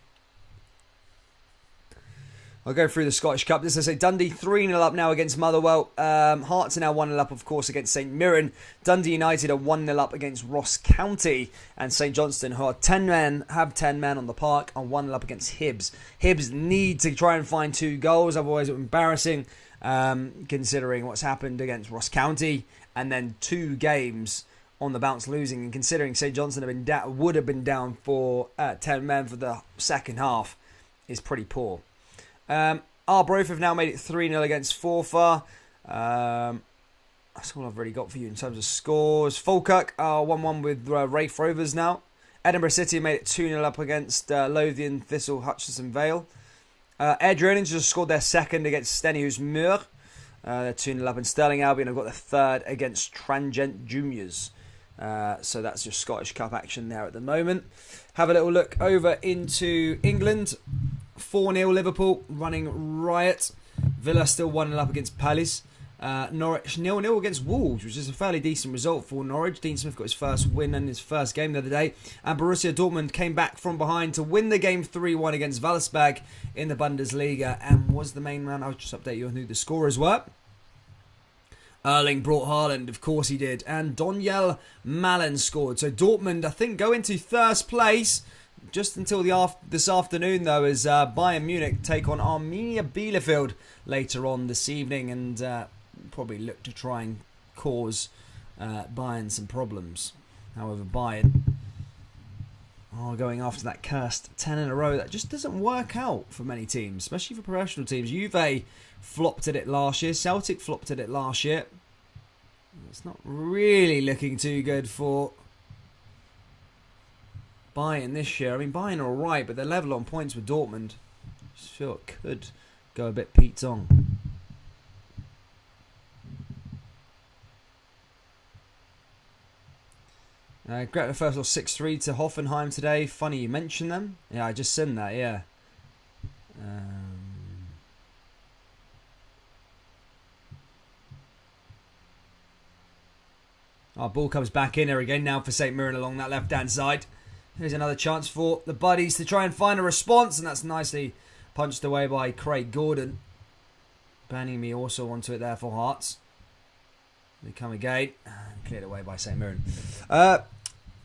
I'll go through the Scottish Cup. This is Dundee 3-0 up now against Motherwell. Hearts are now 1-0 up, of course, against St Mirren. Dundee United are 1-0 up against Ross County. And St Johnstone, who are 10 men on the park, are 1-0 up against Hibs. Hibs need to try and find 2 goals, otherwise it would be embarrassing, considering what's happened against Ross County. And then 2 games on the bounce losing, and considering St Johnstone would have been down for 10 men for the second half, is pretty poor. Arbroath have now made it 3-0 against Forfar. That's all I've really got for you in terms of scores. Falkirk are 1-1 with Raith Rovers now. Edinburgh City made it 2-0 up against Lothian, Thistle, Hutchinson Vale. Airdrie just scored their second against Stenhouse Muir. They're 2-0 up, and Stirling Albion have got their third against Trangent Juniors. So that's your Scottish Cup action there at the moment. Have a little look over into England. 4-0 Liverpool running riot. Villa still 1-0 up against Palace. Norwich 0-0 against Wolves, which is a fairly decent result for Norwich. Dean Smith got his first win in his first game the other day. And Borussia Dortmund came back from behind to win the game 3-1 against Wolfsburg in the Bundesliga, and was the main man. I'll just update you on who the scorers were. Erling brought Haaland, of course he did, and Donyell Malen scored. So Dortmund, I think, go into first place. just until this afternoon, though, as Bayern Munich take on Arminia Bielefeld later on this evening, and probably look to try and cause Bayern some problems. However, Bayern are going after that cursed 10 in a row. That just doesn't work out for many teams, especially for professional teams. Juve flopped at it last year. Celtic flopped at it last year. It's not really looking too good for Bayern this year. I mean, Bayern are alright, but they're level on points with Dortmund. I just feel it could go a bit Pete Tong. Greta First 6-3 to Hoffenheim today. Funny you mentioned them. Yeah, I just seen that, yeah. Our ball comes back in there again now for St Mirren along that left-hand side. Here's another chance for the Buddies to try and find a response, and that's nicely punched away by Craig Gordon. Banning me also onto it there for Hearts. They come again, and cleared away by St Mirren.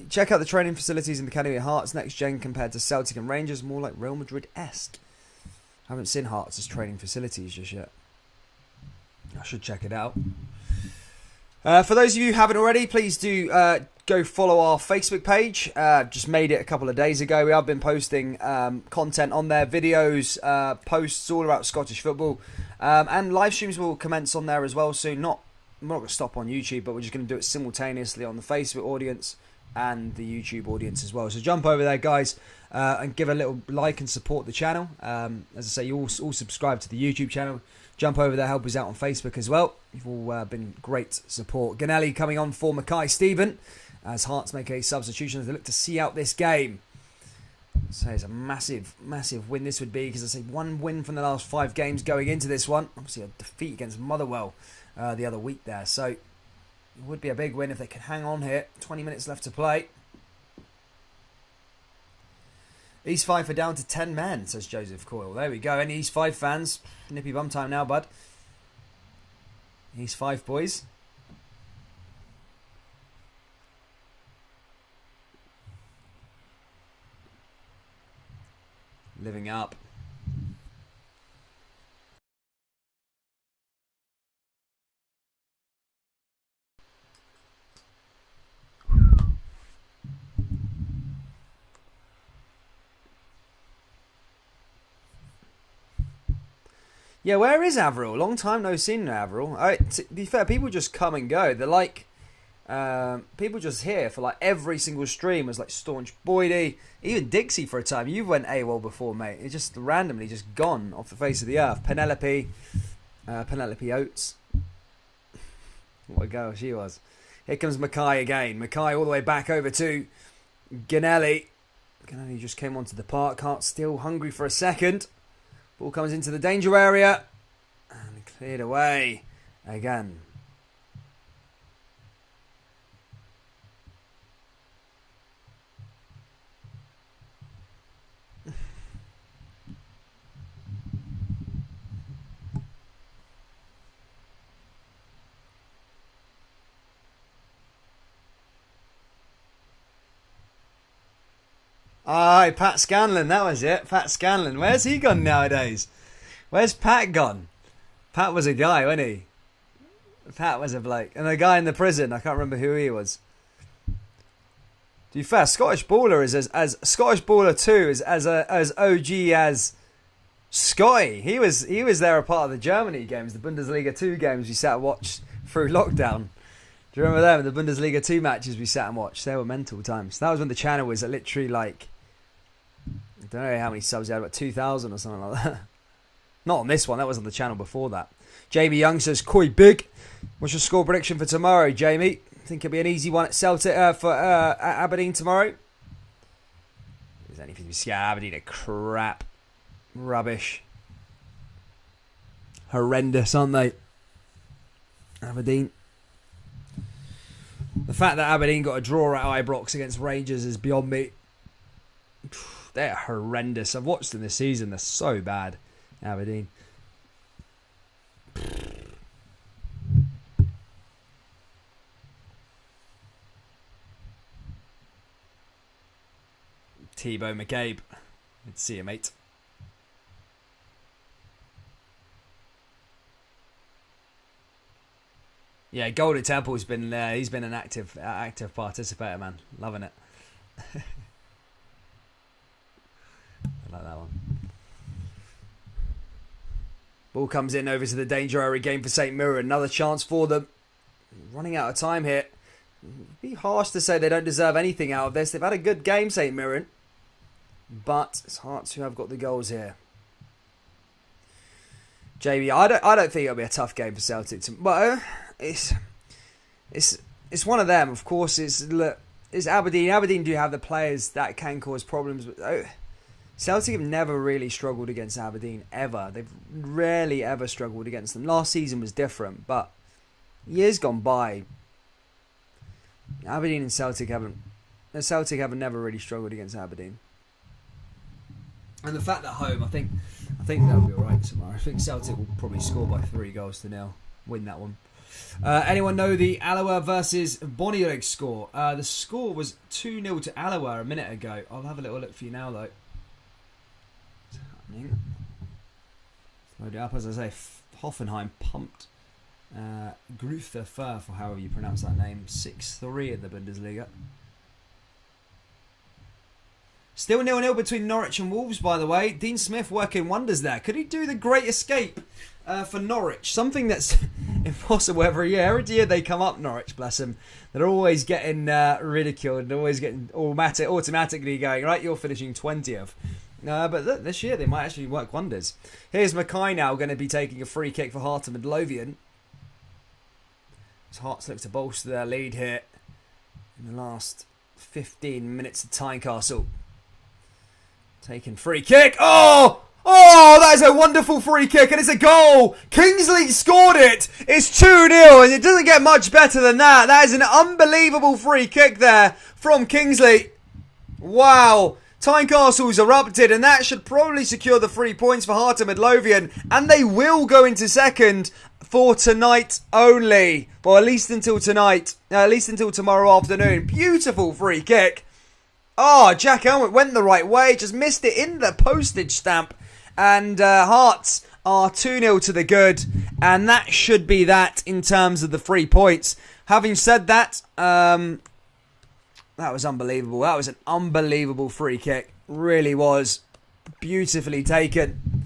Check out the training facilities in the Academy at Hearts. Next gen compared to Celtic and Rangers, more like Real Madrid-esque. I haven't seen Hearts' training facilities just yet. I should check it out. For those of you who haven't already, please do go follow our Facebook page. Just made it a couple of days ago. We have been posting content on there, videos, posts all about Scottish football. And live streams will commence on there as well soon. We're not going to stop on YouTube, but we're just going to do it simultaneously on the Facebook audience and the YouTube audience as well. So jump over there, guys, and give a little like and support the channel. As I say, you all subscribe to the YouTube channel. Jump over there, help us out on Facebook as well. You've all been great support. Ganelli coming on for Mackay Stephen as Hearts make a substitution as they look to see out this game. So it's a massive, massive win this would be, because I say one win from the last 5 games going into this one. Obviously a defeat against Motherwell the other week there. So it would be a big win if they could hang on here. 20 minutes left to play. East Fife are down to 10 men, says Joseph Coyle. There we go. Any East Fife fans? Nippy bum time now, bud. East Fife boys. Living up. Yeah, where is Avril? Long time no seen Avril. To be fair, people just come and go. They're like, people just here for like every single stream. Was like Staunch Boydie, even Dixie for a time. You went AWOL before, mate. It's just randomly just gone off the face of the earth. Penelope Oates. What a girl she was. Here comes Mackay again. Mackay all the way back over to Ganelli. Ganelli just came onto the park. Hart still hungry for a second. Ball comes into the danger area and cleared away again. Aye, Pat Scanlon, that was it. Pat Scanlon. Where's he gone nowadays? Where's Pat gone? Pat was a guy, wasn't he? Pat was a bloke. And a guy in the prison, I can't remember who he was. To be fair, Scottish Baller is as Scottish Baller 2 is as OG as Scotty. He was there a part of the Germany games, the Bundesliga 2 games we sat and watched through lockdown. Do you remember them? The Bundesliga 2 matches we sat and watched. They were mental times. That was when the channel was literally like, I don't know how many subs they had, about 2,000 or something like that. Not on this one. That was on the channel before that. Jamie Young says, Koi big. What's your score prediction for tomorrow, Jamie? Think it'll be an easy one at Celtic for at Aberdeen tomorrow? There's anything to see. Aberdeen are crap. Rubbish. Horrendous, aren't they? Aberdeen. The fact that Aberdeen got a draw at Ibrox against Rangers is beyond me. They're horrendous. I've watched them this season. They're so bad. Aberdeen. Thibaut McCabe. Good to see you, mate. Yeah, Golden Temple's been he's been an active participator, man. Loving it. I like that one. Ball comes in over to the danger area game for St Mirren. Another chance for them. Running out of time here. It'd be harsh to say they don't deserve anything out of this. They've had a good game, St Mirren. But it's Hearts who have got the goals here. JB, I don't think it'll be a tough game for Celtic. But it's one of them. Of course, it's Aberdeen. Aberdeen do have the players that can cause problems. But Celtic have never really struggled against Aberdeen, ever. They've rarely ever struggled against them. Last season was different, but years gone by, Aberdeen and Celtic haven't never really struggled against Aberdeen. And the fact that home, I think that'll be alright tomorrow. I think Celtic will probably score by 3-0, win that one. Anyone know the Alloa versus Bonnyrigg score? The score was 2-0 to Alloa a minute ago. I'll have a little look for you now, though. What's happening? Load it up. As I say, Hoffenheim pumped Gruther Firth, or however you pronounce that name, 6-3 in the Bundesliga. Still 0-0 between Norwich and Wolves, by the way. Dean Smith working wonders there. Could he do the great escape for Norwich? Something that's impossible every year. Every year they come up, Norwich, bless them. They're always getting ridiculed. They're always getting automatically going, right, you're finishing 20th. But look, this year they might actually work wonders. Here's Mackay now going to be taking a free kick for Hearts and Midlothian. Hearts look to bolster their lead here in the last 15 minutes of Tynecastle. Taking free kick. Oh, that is a wonderful free kick, and it's a goal. Kingsley scored it. It's 2-0, and it doesn't get much better than that. That is an unbelievable free kick there from Kingsley. Wow. Tynecastle's erupted, and that should probably secure the 3 points for Hearts and Midlothian, and they will go into second for tonight only. Well, at least until tonight. At least until tomorrow afternoon. Beautiful free kick. Oh, Jack Elmwood went the right way, just missed it in the postage stamp. And Hearts are 2-0 to the good. And that should be that in terms of the 3 points. Having said that, that was unbelievable. That was an unbelievable free kick. Really was. Beautifully taken.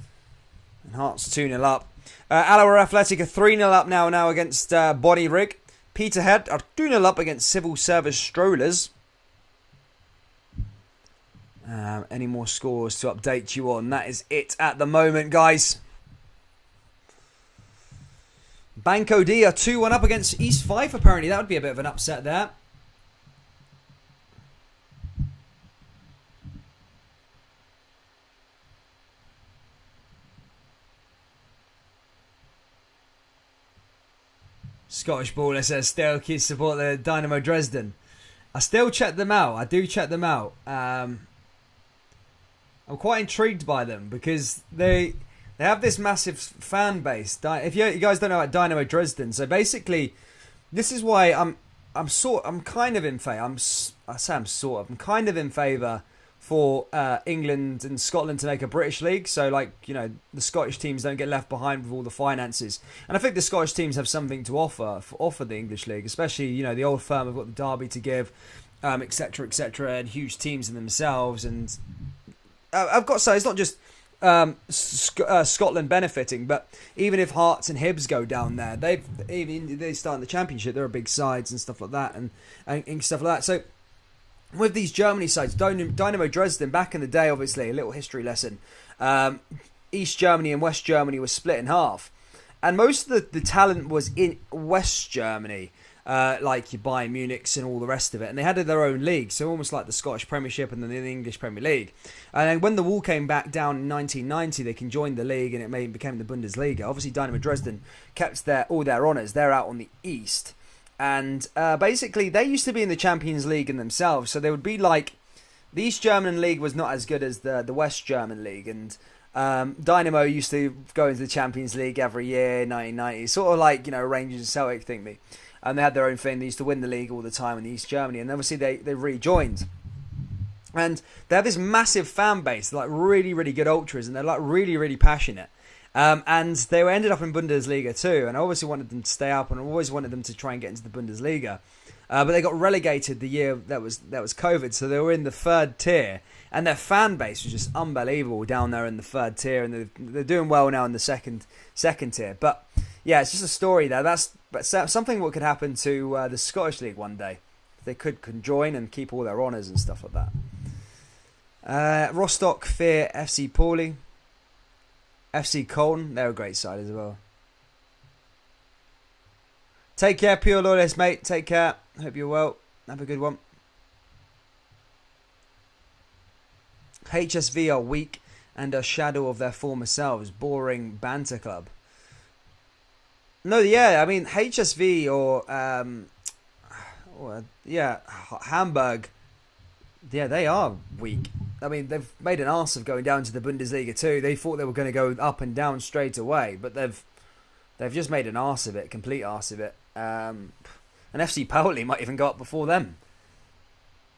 And Hearts 2-0 up. Alloa Athletic are 3-0 up now against Bonnyrigg. Peterhead are 2-0 up against Civil Service Strollers. Any more scores to update you on? That is it at the moment, guys. Banco D are 2-1 up against East Fife, apparently. That would be a bit of an upset there. Scottish Baller says, still keep support the Dynamo Dresden. I still check them out. I do check them out. I'm quite intrigued by them because they have this massive fan base. If you guys don't know about Dynamo Dresden, so basically, this is why I'm kind of in favour for England and Scotland to make a British league. So, like, you know, the Scottish teams don't get left behind with all the finances. And I think the Scottish teams have something to offer the English league, especially, you know, the Old Firm have got the Derby to give, etc., and huge teams in themselves. And I've got to say, it's not just Scotland benefiting, but even if Hearts and Hibs go down there, they start in the Championship. There are big sides and stuff like that, and stuff like that. So with these Germany sides, Dynamo Dresden back in the day, obviously a little history lesson. East Germany and West Germany was split in half, and most of the talent was in West Germany. Like your Bayern Munich's and all the rest of it. And they had their own league, so almost like the Scottish Premiership and then the English Premier League. And then when the wall came back down in 1990, they can join the league and it became the Bundesliga. Obviously, Dynamo Dresden kept all their honours. They're out on the east. And basically, they used to be in the Champions League in themselves. So they would be like, the East German League was not as good as the West German League. And Dynamo used to go into the Champions League every year, 1990. Sort of like, you know, Rangers and Celtic, think me. And they had their own thing. They used to win the league all the time in East Germany. And obviously they rejoined. And they have this massive fan base, like really, really good ultras, and they're like really, really passionate. And they ended up in Bundesliga too, and I obviously wanted them to stay up, and I always wanted them to try and get into the Bundesliga. But they got relegated the year that was COVID, so they were in the third tier, and their fan base was just unbelievable down there in the third tier, and they're doing well now in the second tier. But yeah, it's just a story there. That's something what could happen to the Scottish League one day. They could join and keep all their honours and stuff like that. Rostock fear FC Pauli. FC Colne, they're a great side as well. Take care, Pure Loyalist, mate. Take care. Hope you're well. Have a good one. HSV are weak and a shadow of their former selves. Boring banter club. No, yeah, I mean, HSV or Hamburg, yeah, they are weak. I mean, they've made an arse of going down to the Bundesliga too. They thought they were going to go up and down straight away, but they've just made an arse of it, complete arse of it. And FC Pauli might even go up before them.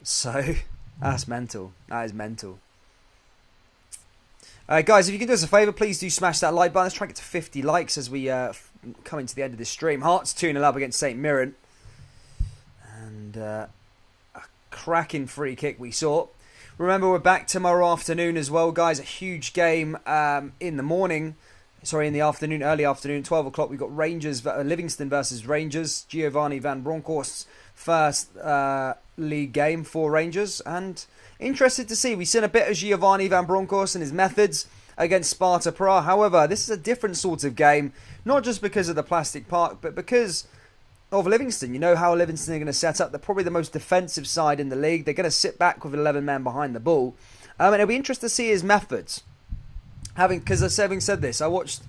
So that's mental. That is mental. Guys, if you can do us a favour, please do smash that like button. Let's try and get to 50 likes as we coming to the end of this stream. Hearts 2-0 up against St Mirren. And a cracking free kick we saw. Remember, we're back tomorrow afternoon as well, guys. A huge game in the morning. Sorry, in the afternoon, early afternoon, 12 o'clock. We've got Livingston versus Rangers. Giovanni van Bronckhorst's first league game for Rangers. And interested to see. We've seen a bit of Giovanni van Bronckhorst and his methods against Sparta Prague. However, this is a different sort of game. Not just because of the plastic park, but because of Livingston. You know how Livingston are going to set up. They're probably the most defensive side in the league. They're going to sit back with 11 men behind the ball. And it'll be interesting to see his methods. Because having said this, I watched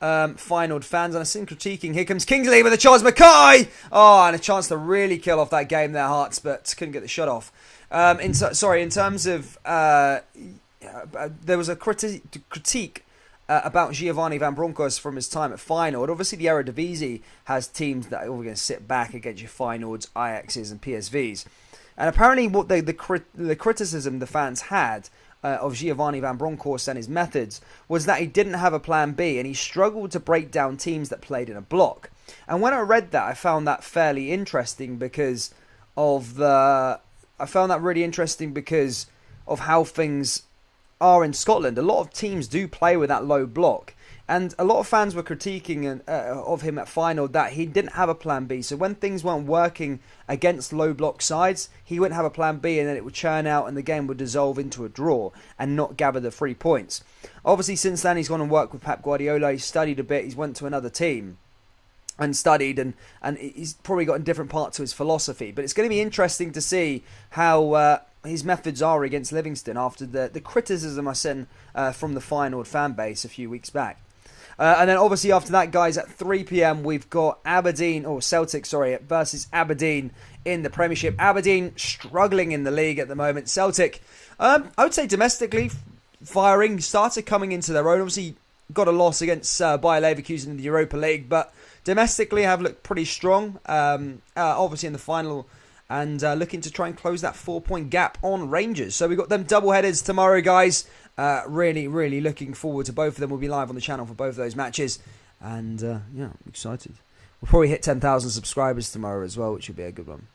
Feyenoord fans and I seen critiquing. Here comes Kingsley with a chance. Mackay! Oh, and a chance to really kill off that game, their Hearts, but couldn't get the shot off. In terms of... there was a critique about Giovanni van Bronckhorst from his time at Feyenoord. Obviously, the Eredivisie has teams that are all going to sit back against your Feyenoords, Ajaxes and PSVs. And apparently what the criticism the fans had of Giovanni van Bronckhorst and his methods was that he didn't have a plan B and he struggled to break down teams that played in a block. And when I read that, I found that fairly interesting because of how things are in Scotland. A lot of teams do play with that low block, and a lot of fans were critiquing of him at Feyenoord that he didn't have a plan B. So when things weren't working against low block sides, he wouldn't have a plan B, and then it would churn out and the game would dissolve into a draw and not gather the 3 points. Obviously, since then he's gone and worked with Pep Guardiola. He's studied a bit. He's went to another team and studied, and he's probably got a different part to his philosophy. But it's going to be interesting to see how his methods are against Livingston after the criticism I sent from the Feyenoord fan base a few weeks back. And then obviously after that, guys, at 3 p.m. we've got Celtic versus Aberdeen in the Premiership. Aberdeen struggling in the league at the moment. Celtic, I would say domestically firing, started coming into their own. Obviously got a loss against Bayer Leverkusen in the Europa League, but domestically have looked pretty strong. Obviously in the final, and looking to try and close that 4-point gap on Rangers. So we've got them double headers tomorrow, guys. Really, really looking forward to both of them. We'll be live on the channel for both of those matches. And I'm excited. We'll probably hit 10,000 subscribers tomorrow as well, which will be a good one.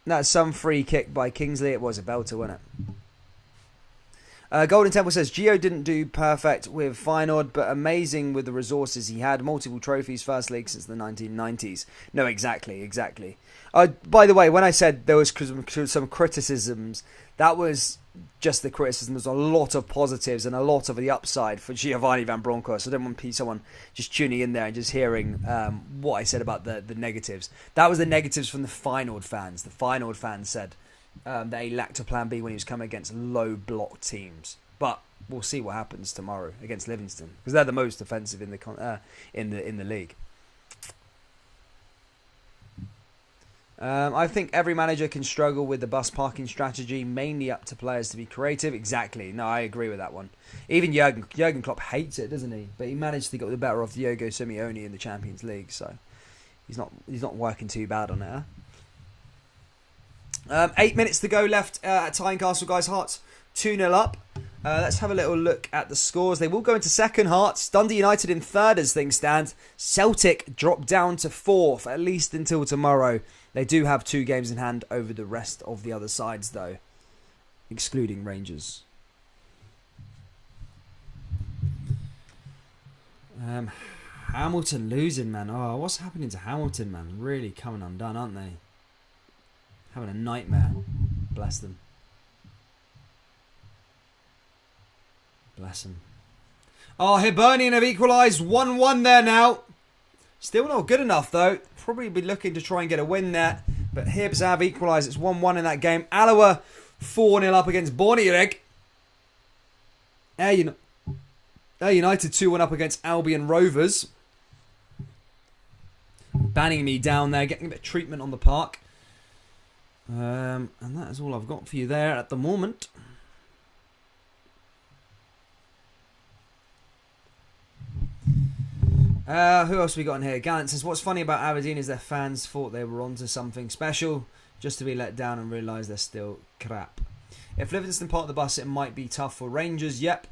That's some free kick by Kingsley. It was a belter, wasn't it? Golden Temple says, Gio didn't do perfect with Feyenoord, but amazing with the resources he had. Multiple trophies, first league since the 1990s. No, exactly. By the way, when I said there was some criticisms, that was just the criticism. There's a lot of positives and a lot of the upside for Giovanni van Bronckhorst. So I don't want someone just tuning in there and just hearing what I said about the negatives. That was the negatives from the Feyenoord fans. The Feyenoord fans said that he lacked a plan B when he was coming against low block teams. But we'll see what happens tomorrow against Livingston, because they're the most offensive in the league. I think every manager can struggle with the bus parking strategy, mainly up to players to be creative. Exactly. No, I agree with that one. Even Jurgen Klopp hates it, doesn't he? But he managed to get the better of Diogo Simeone in the Champions League, so he's not working too bad on it. 8 minutes to go left at Tynecastle, guys. Hearts 2-0 up. Let's have a little look at the scores. They will go into second, Hearts. Dundee United in third as things stand. Celtic drop down to fourth, at least until tomorrow. They do have 2 games in hand over the rest of the other sides, though, excluding Rangers. Hamilton losing, man. Oh, what's happening to Hamilton, man? Really coming undone, aren't they? Having a nightmare. Bless them. Bless them. Oh, Hibernian have equalised 1-1 there now. Still not good enough, though. Probably be looking to try and get a win there. But Hibs have equalised. It's 1-1 in that game. Alloa 4-0 up against Bonnyrigg. Ayr United 2-1 up against Albion Rovers. Banning me down there, getting a bit of treatment on the park. And that is all I've got for you there at the moment. Who else have we got in here? Gallant says, what's funny about Aberdeen is their fans thought they were onto something special, just to be let down and realise they're still crap. If Livingston part of the bus, it might be tough for Rangers. Yep.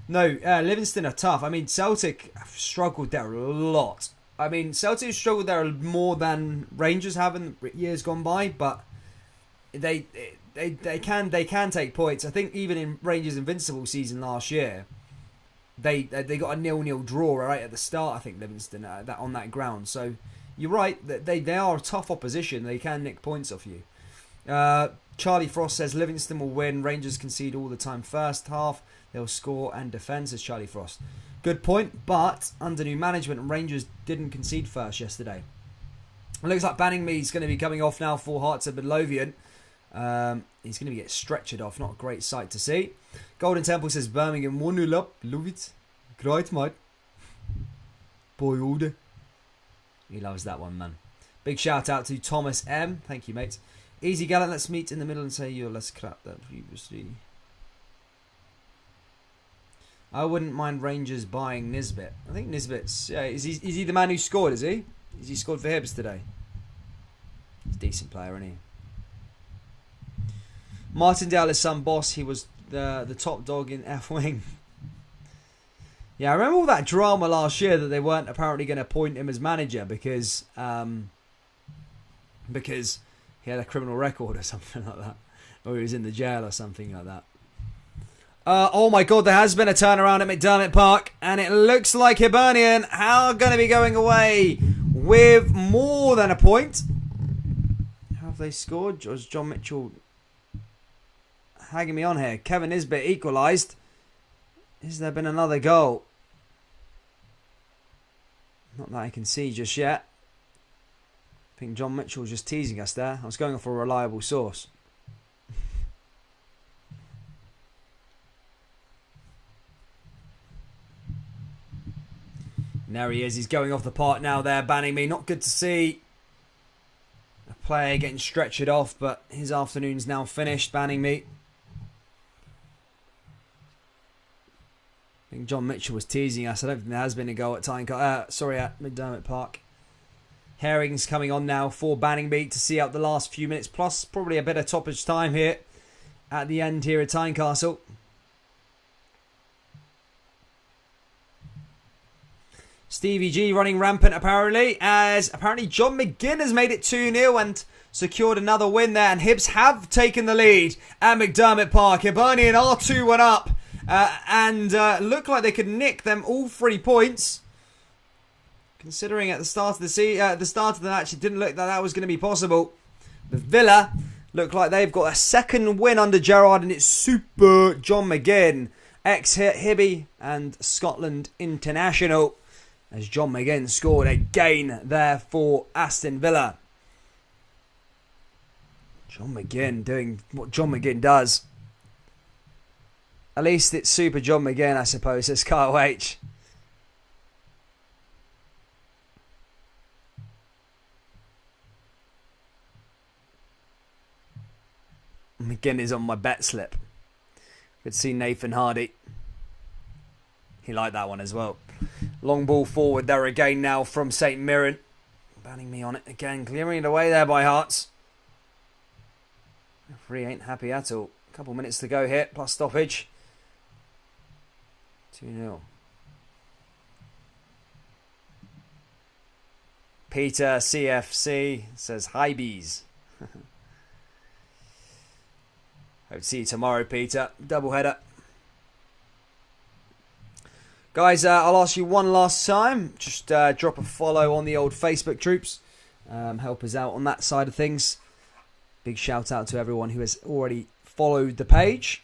No, Livingston are tough. I mean, Celtic have struggled there a lot. I mean, Celtic have struggled there more than Rangers have in years gone by, but they can take points. I think even in Rangers' invincible season last year, they got a 0-0 draw right at the start. I think Livingston on that ground. So you're right that they are a tough opposition. They can nick points off you. Charlie Frost says Livingston will win. Rangers concede all the time first half. They'll score and defend, says Charlie Frost. Good point, but under new management, Rangers didn't concede first yesterday. It looks like Banning Me's going to be coming off now for Hearts of Midlothian. He's going to get stretchered off. Not a great sight to see. Golden Temple says Birmingham 1-0 up. Love it. Great, mate. Boy order. He loves that one, man. Big shout out to Thomas M. Thank you, mate. Easy Gallant, let's meet in the middle and say you're less crap than previously. I wouldn't mind Rangers buying Nisbet. I think Nisbet's... Yeah, is he the man who scored, is he? Is he scored for Hibs today? He's a decent player, isn't he? Martindale is some boss. He was the top dog in F-Wing. Yeah, I remember all that drama last year that they weren't apparently going to appoint him as manager because he had a criminal record or something like that. Or he was in the jail or something like that. Oh my God, there has been a turnaround at McDermott Park, and it looks like Hibernian are going to be going away with more than a point. Have they scored? Or is John Mitchell hagging me on here? Kevin Nisbet equalised. Has there been another goal? Not that I can see just yet. I think John Mitchell was just teasing us there. I was going off a reliable source. And there he is. He's going off the park now there, Banning me. Not good to see a player getting stretchered off, but his afternoon's now finished, Banning me. I think John Mitchell was teasing us. I don't think there has been a goal at at McDermott Park. Herring's coming on now for Banningby to see out the last few minutes, plus probably a bit of toppage time here at the end here at Tynecastle. Stevie G running rampant apparently, as apparently John McGinn has made it 2-0 and secured another win there, and Hibs have taken the lead at McDermott Park. Hibernian are 2-1 up and look like they could nick them all 3 points. Considering at the start of the match, it didn't look like that was going to be possible. The Villa look like they've got a second win under Gerrard, and it's Super John McGinn, ex-Hibby and Scotland international, as John McGinn scored again there for Aston Villa. John McGinn doing what John McGinn does. At least it's Super John McGinn, I suppose, says Kyle H. McGinn is on my bet slip. Could see Nathan Hardy. He liked that one as well. Long ball forward there again now from St Mirren. Banning me on it again. Clearing it away there by Hearts. Referee ain't happy at all. Couple minutes to go here, plus stoppage. 2-0. Peter CFC says, hi bees. Hope to see you tomorrow, Peter. Double header. Guys, I'll ask you one last time. Just drop a follow on the old Facebook troops. Help us out on that side of things. Big shout out to everyone who has already followed the page.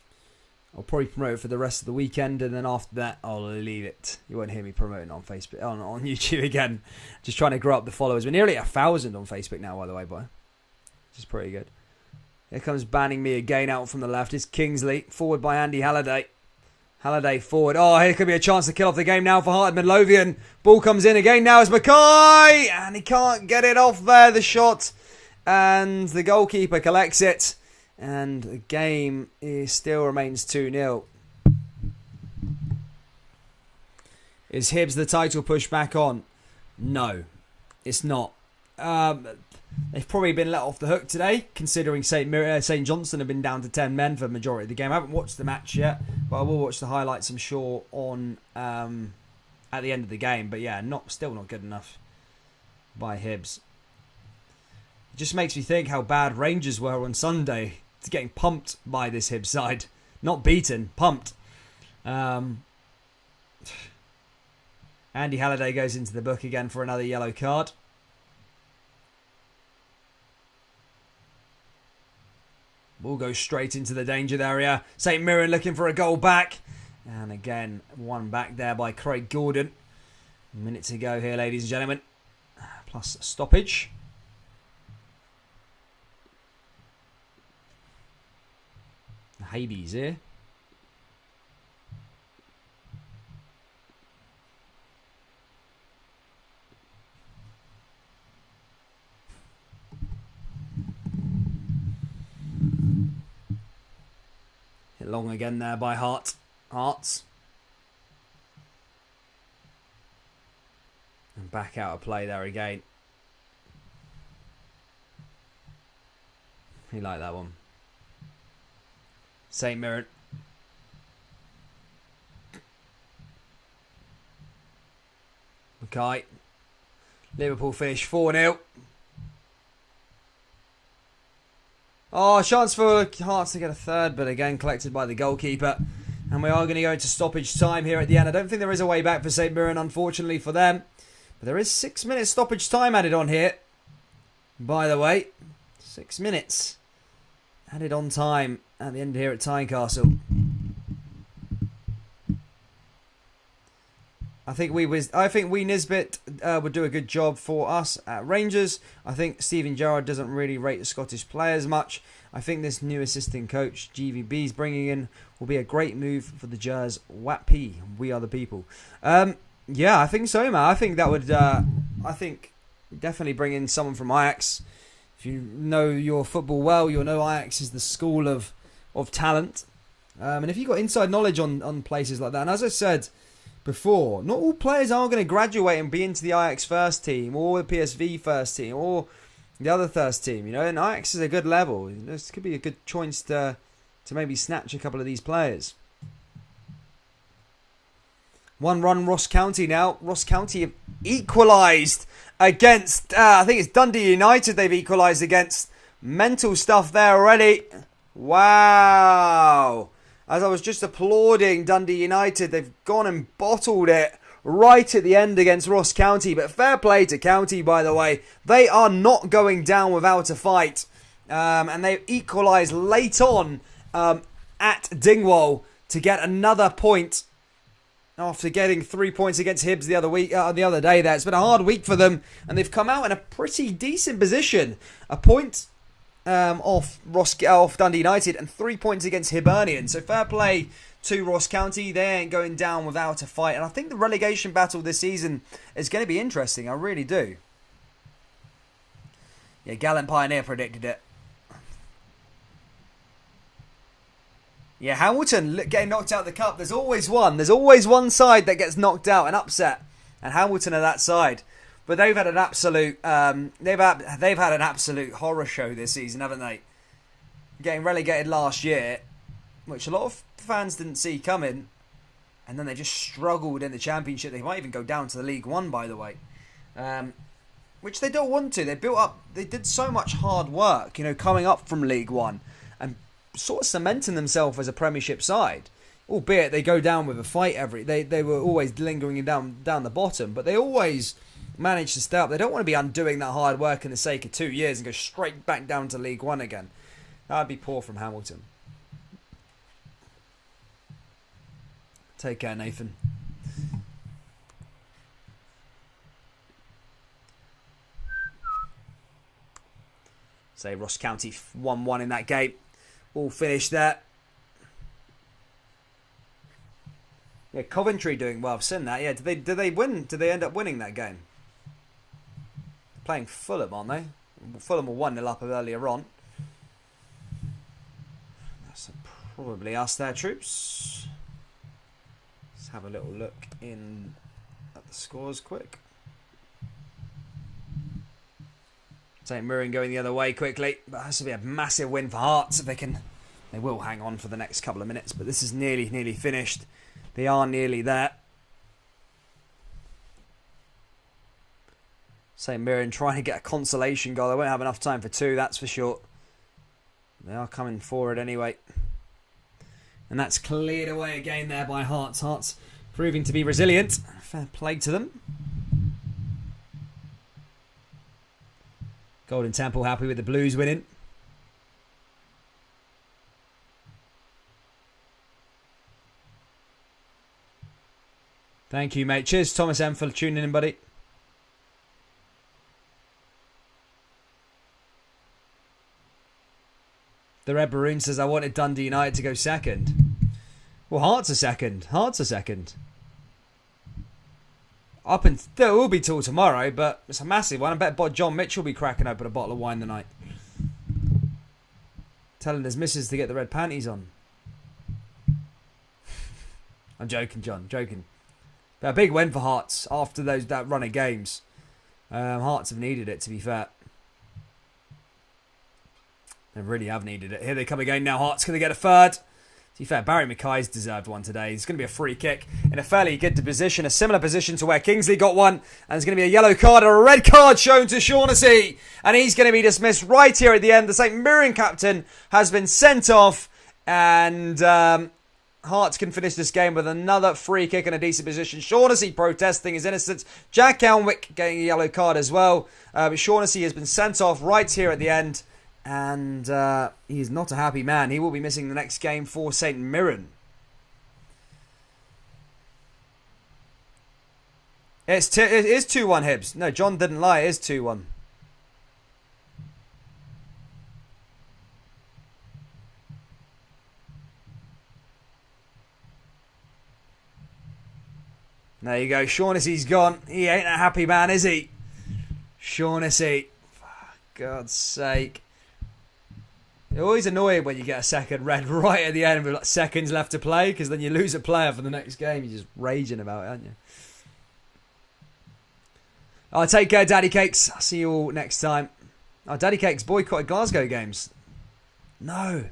I'll probably promote it for the rest of the weekend, and then after that, I'll leave it. You won't hear me promoting on Facebook, on YouTube again. Just trying to grow up the followers. We're nearly 1,000 on Facebook now, by the way, boy. Which is pretty good. Here comes banning me again out from the left. It's Kingsley, forward by Andy Halliday. Halliday forward. Oh, here could be a chance to kill off the game now for Heart Midlothian. Ball comes in again now as Mackay, and he can't get it off there, the shot. And the goalkeeper collects it. And the game still remains 2-0. Is Hibs the title push back on? No, it's not. They've probably been let off the hook today, considering St Johnstone have been down to 10 men for the majority of the game. I haven't watched the match yet, but I will watch the highlights, I'm sure, on at the end of the game. But yeah, still not good enough by Hibs. It just makes me think how bad Rangers were on Sunday. It's getting pumped by this Hibs side. Not beaten, pumped. Andy Halliday goes into the book again for another yellow card. Ball goes straight into the danger area. St Mirren looking for a goal back. And again, one back there by Craig Gordon. A minute to go here, ladies and gentlemen. Plus stoppage. Hades here. Hit long again there by Hearts. And back out of play there again. He liked that one. St Mirren. Okay. Liverpool finish 4-0. Oh, chance for Hearts to get a third, but again collected by the goalkeeper. And we are going to go into stoppage time here at the end. I don't think there is a way back for St Mirren, unfortunately for them. But there is 6 minutes stoppage time added on here. By the way, 6 minutes added on time at the end here at Tynecastle. I think we Nisbet would do a good job for us at Rangers. I think Steven Gerrard doesn't really rate the Scottish players much. I think this new assistant coach GVB's bringing in will be a great move for the Gers. WAP, we are the people. Yeah, I think so, man. I think that would. I think definitely bring in someone from Ajax. If you know your football well, you'll know Ajax is the school of talent. And if you've got inside knowledge on places like that, and as I said before, not all players are going to graduate and be into the Ajax first team or the PSV first team or the other first team, you know. And Ajax is a good level. This could be a good choice to maybe snatch a couple of these players. One run Ross County now. Ross County have equalised against, I think it's Dundee United they've equalised against. Mental stuff there already. Wow. As I was just applauding Dundee United, they've gone and bottled it right at the end against Ross County. But fair play to County, by the way. They are not going down without a fight. And they've equalised late on at Dingwall to get another point after getting 3 points against Hibs the other day there. It's been a hard week for them, and they've come out in a pretty decent position. A point off Dundee United and 3 points against Hibernian. So fair play to Ross County. They ain't going down without a fight. And I think the relegation battle this season is going to be interesting. I really do. Yeah, Gallant Pioneer predicted it. Yeah, Hamilton getting knocked out of the cup. There's always one. There's always one side that gets knocked out and upset, and Hamilton are that side. But they've had an absolute, they've had an absolute horror show this season, haven't they? getting relegated last year, which a lot of fans didn't see coming, and then they just struggled in the Championship. They might even go down to the League One, by the way, which they don't want to. They built up. They did so much hard work, coming up from League One and sort of cementing themselves as a Premiership side. Albeit they go down with a fight They were always lingering down the bottom, but they always managed to stay up. They don't want to be undoing that hard work in the sake of 2 years and go straight back down to League One again. That would be poor from Hamilton. Take care, Nathan. Say Ross County 1-1 in that game. All finished there. Yeah, Coventry doing well. I've seen that. Yeah, did they win? Did they end up winning that game? They're playing Fulham, aren't they? Fulham were 1-0 up earlier on. That's probably us there, troops. Let's have a little look in at the scores quick. St Mirren going the other way quickly. But this will be a massive win for Hearts if they can. They will hang on for the next couple of minutes, but this is nearly finished. They are nearly there. St Mirren trying to get a consolation goal. They won't have enough time for two, that's for sure. They are coming forward anyway. And that's cleared away again there by Hearts. Hearts proving to be resilient. Fair play to them. Golden Temple happy with the Blues winning. Thank you, mate. Cheers, Thomas M, for tuning in, buddy. The Red Maroon says, I wanted Dundee United to go second. Well, Hearts are second. Hearts are second. Up until, it will be till tomorrow, but it's a massive one. I bet John Mitchell will be cracking open a bottle of wine tonight. Telling his missus to get the red panties on. I'm joking, John. Joking. But a big win for Hearts after that run of games. Hearts have needed it, to be fair. They really have needed it. Here they come again now. Hearts going to get a third. To be fair, Barry Mackay's deserved one today. It's going to be a free kick in a fairly good position. A similar position to where Kingsley got one. And there's going to be a yellow card or a red card shown to Shaughnessy. And he's going to be dismissed right here at the end. The St Mirren captain has been sent off. And Hearts can finish this game with another free kick in a decent position. Shaughnessy protesting his innocence. Jack Elwick getting a yellow card as well. But Shaughnessy has been sent off right here at the end. And he's not a happy man. He will be missing the next game for St Mirren. It is 2-1 Hibs. No, John didn't lie. It is 2-1. There you go. Shaughnessy's gone. He ain't a happy man, is he? Shaughnessy. For God's sake. It's always annoying when you get a second red right at the end with like seconds left to play, because then you lose a player for the next game. You're just raging about it, aren't you? Oh, take care, Daddy Cakes. I'll see you all next time. Oh, Daddy Cakes boycotted Glasgow games. No.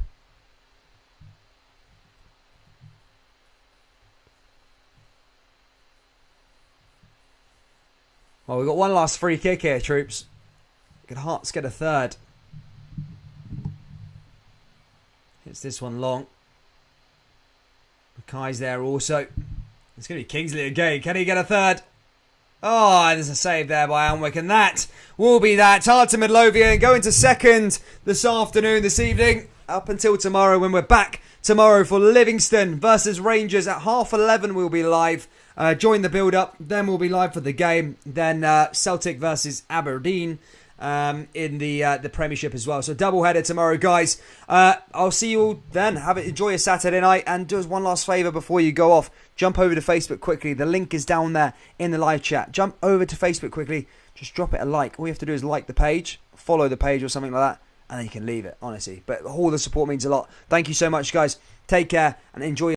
Well, we've got one last free kick here, troops. Could Hearts get a third? Hits this one long. Mackay's there also. It's going to be Kingsley again. Can he get a third? Oh, there's a save there by Alnwick, and that will be that. Hard to Midlothian going to second this evening, up until tomorrow when we're back tomorrow for Livingston versus Rangers at 11:30. We'll be live. Join the build-up. Then we'll be live for the game. Then Celtic versus Aberdeen in the Premiership as well. So double-header tomorrow, guys. I'll see you all then. Enjoy your Saturday night. And do us one last favour before you go off. Jump over to Facebook quickly. The link is down there in the live chat. Jump over to Facebook quickly. Just drop it a like. All you have to do is like the page, follow the page or something like that, and then you can leave it, honestly. But all the support means a lot. Thank you so much, guys. Take care and enjoy.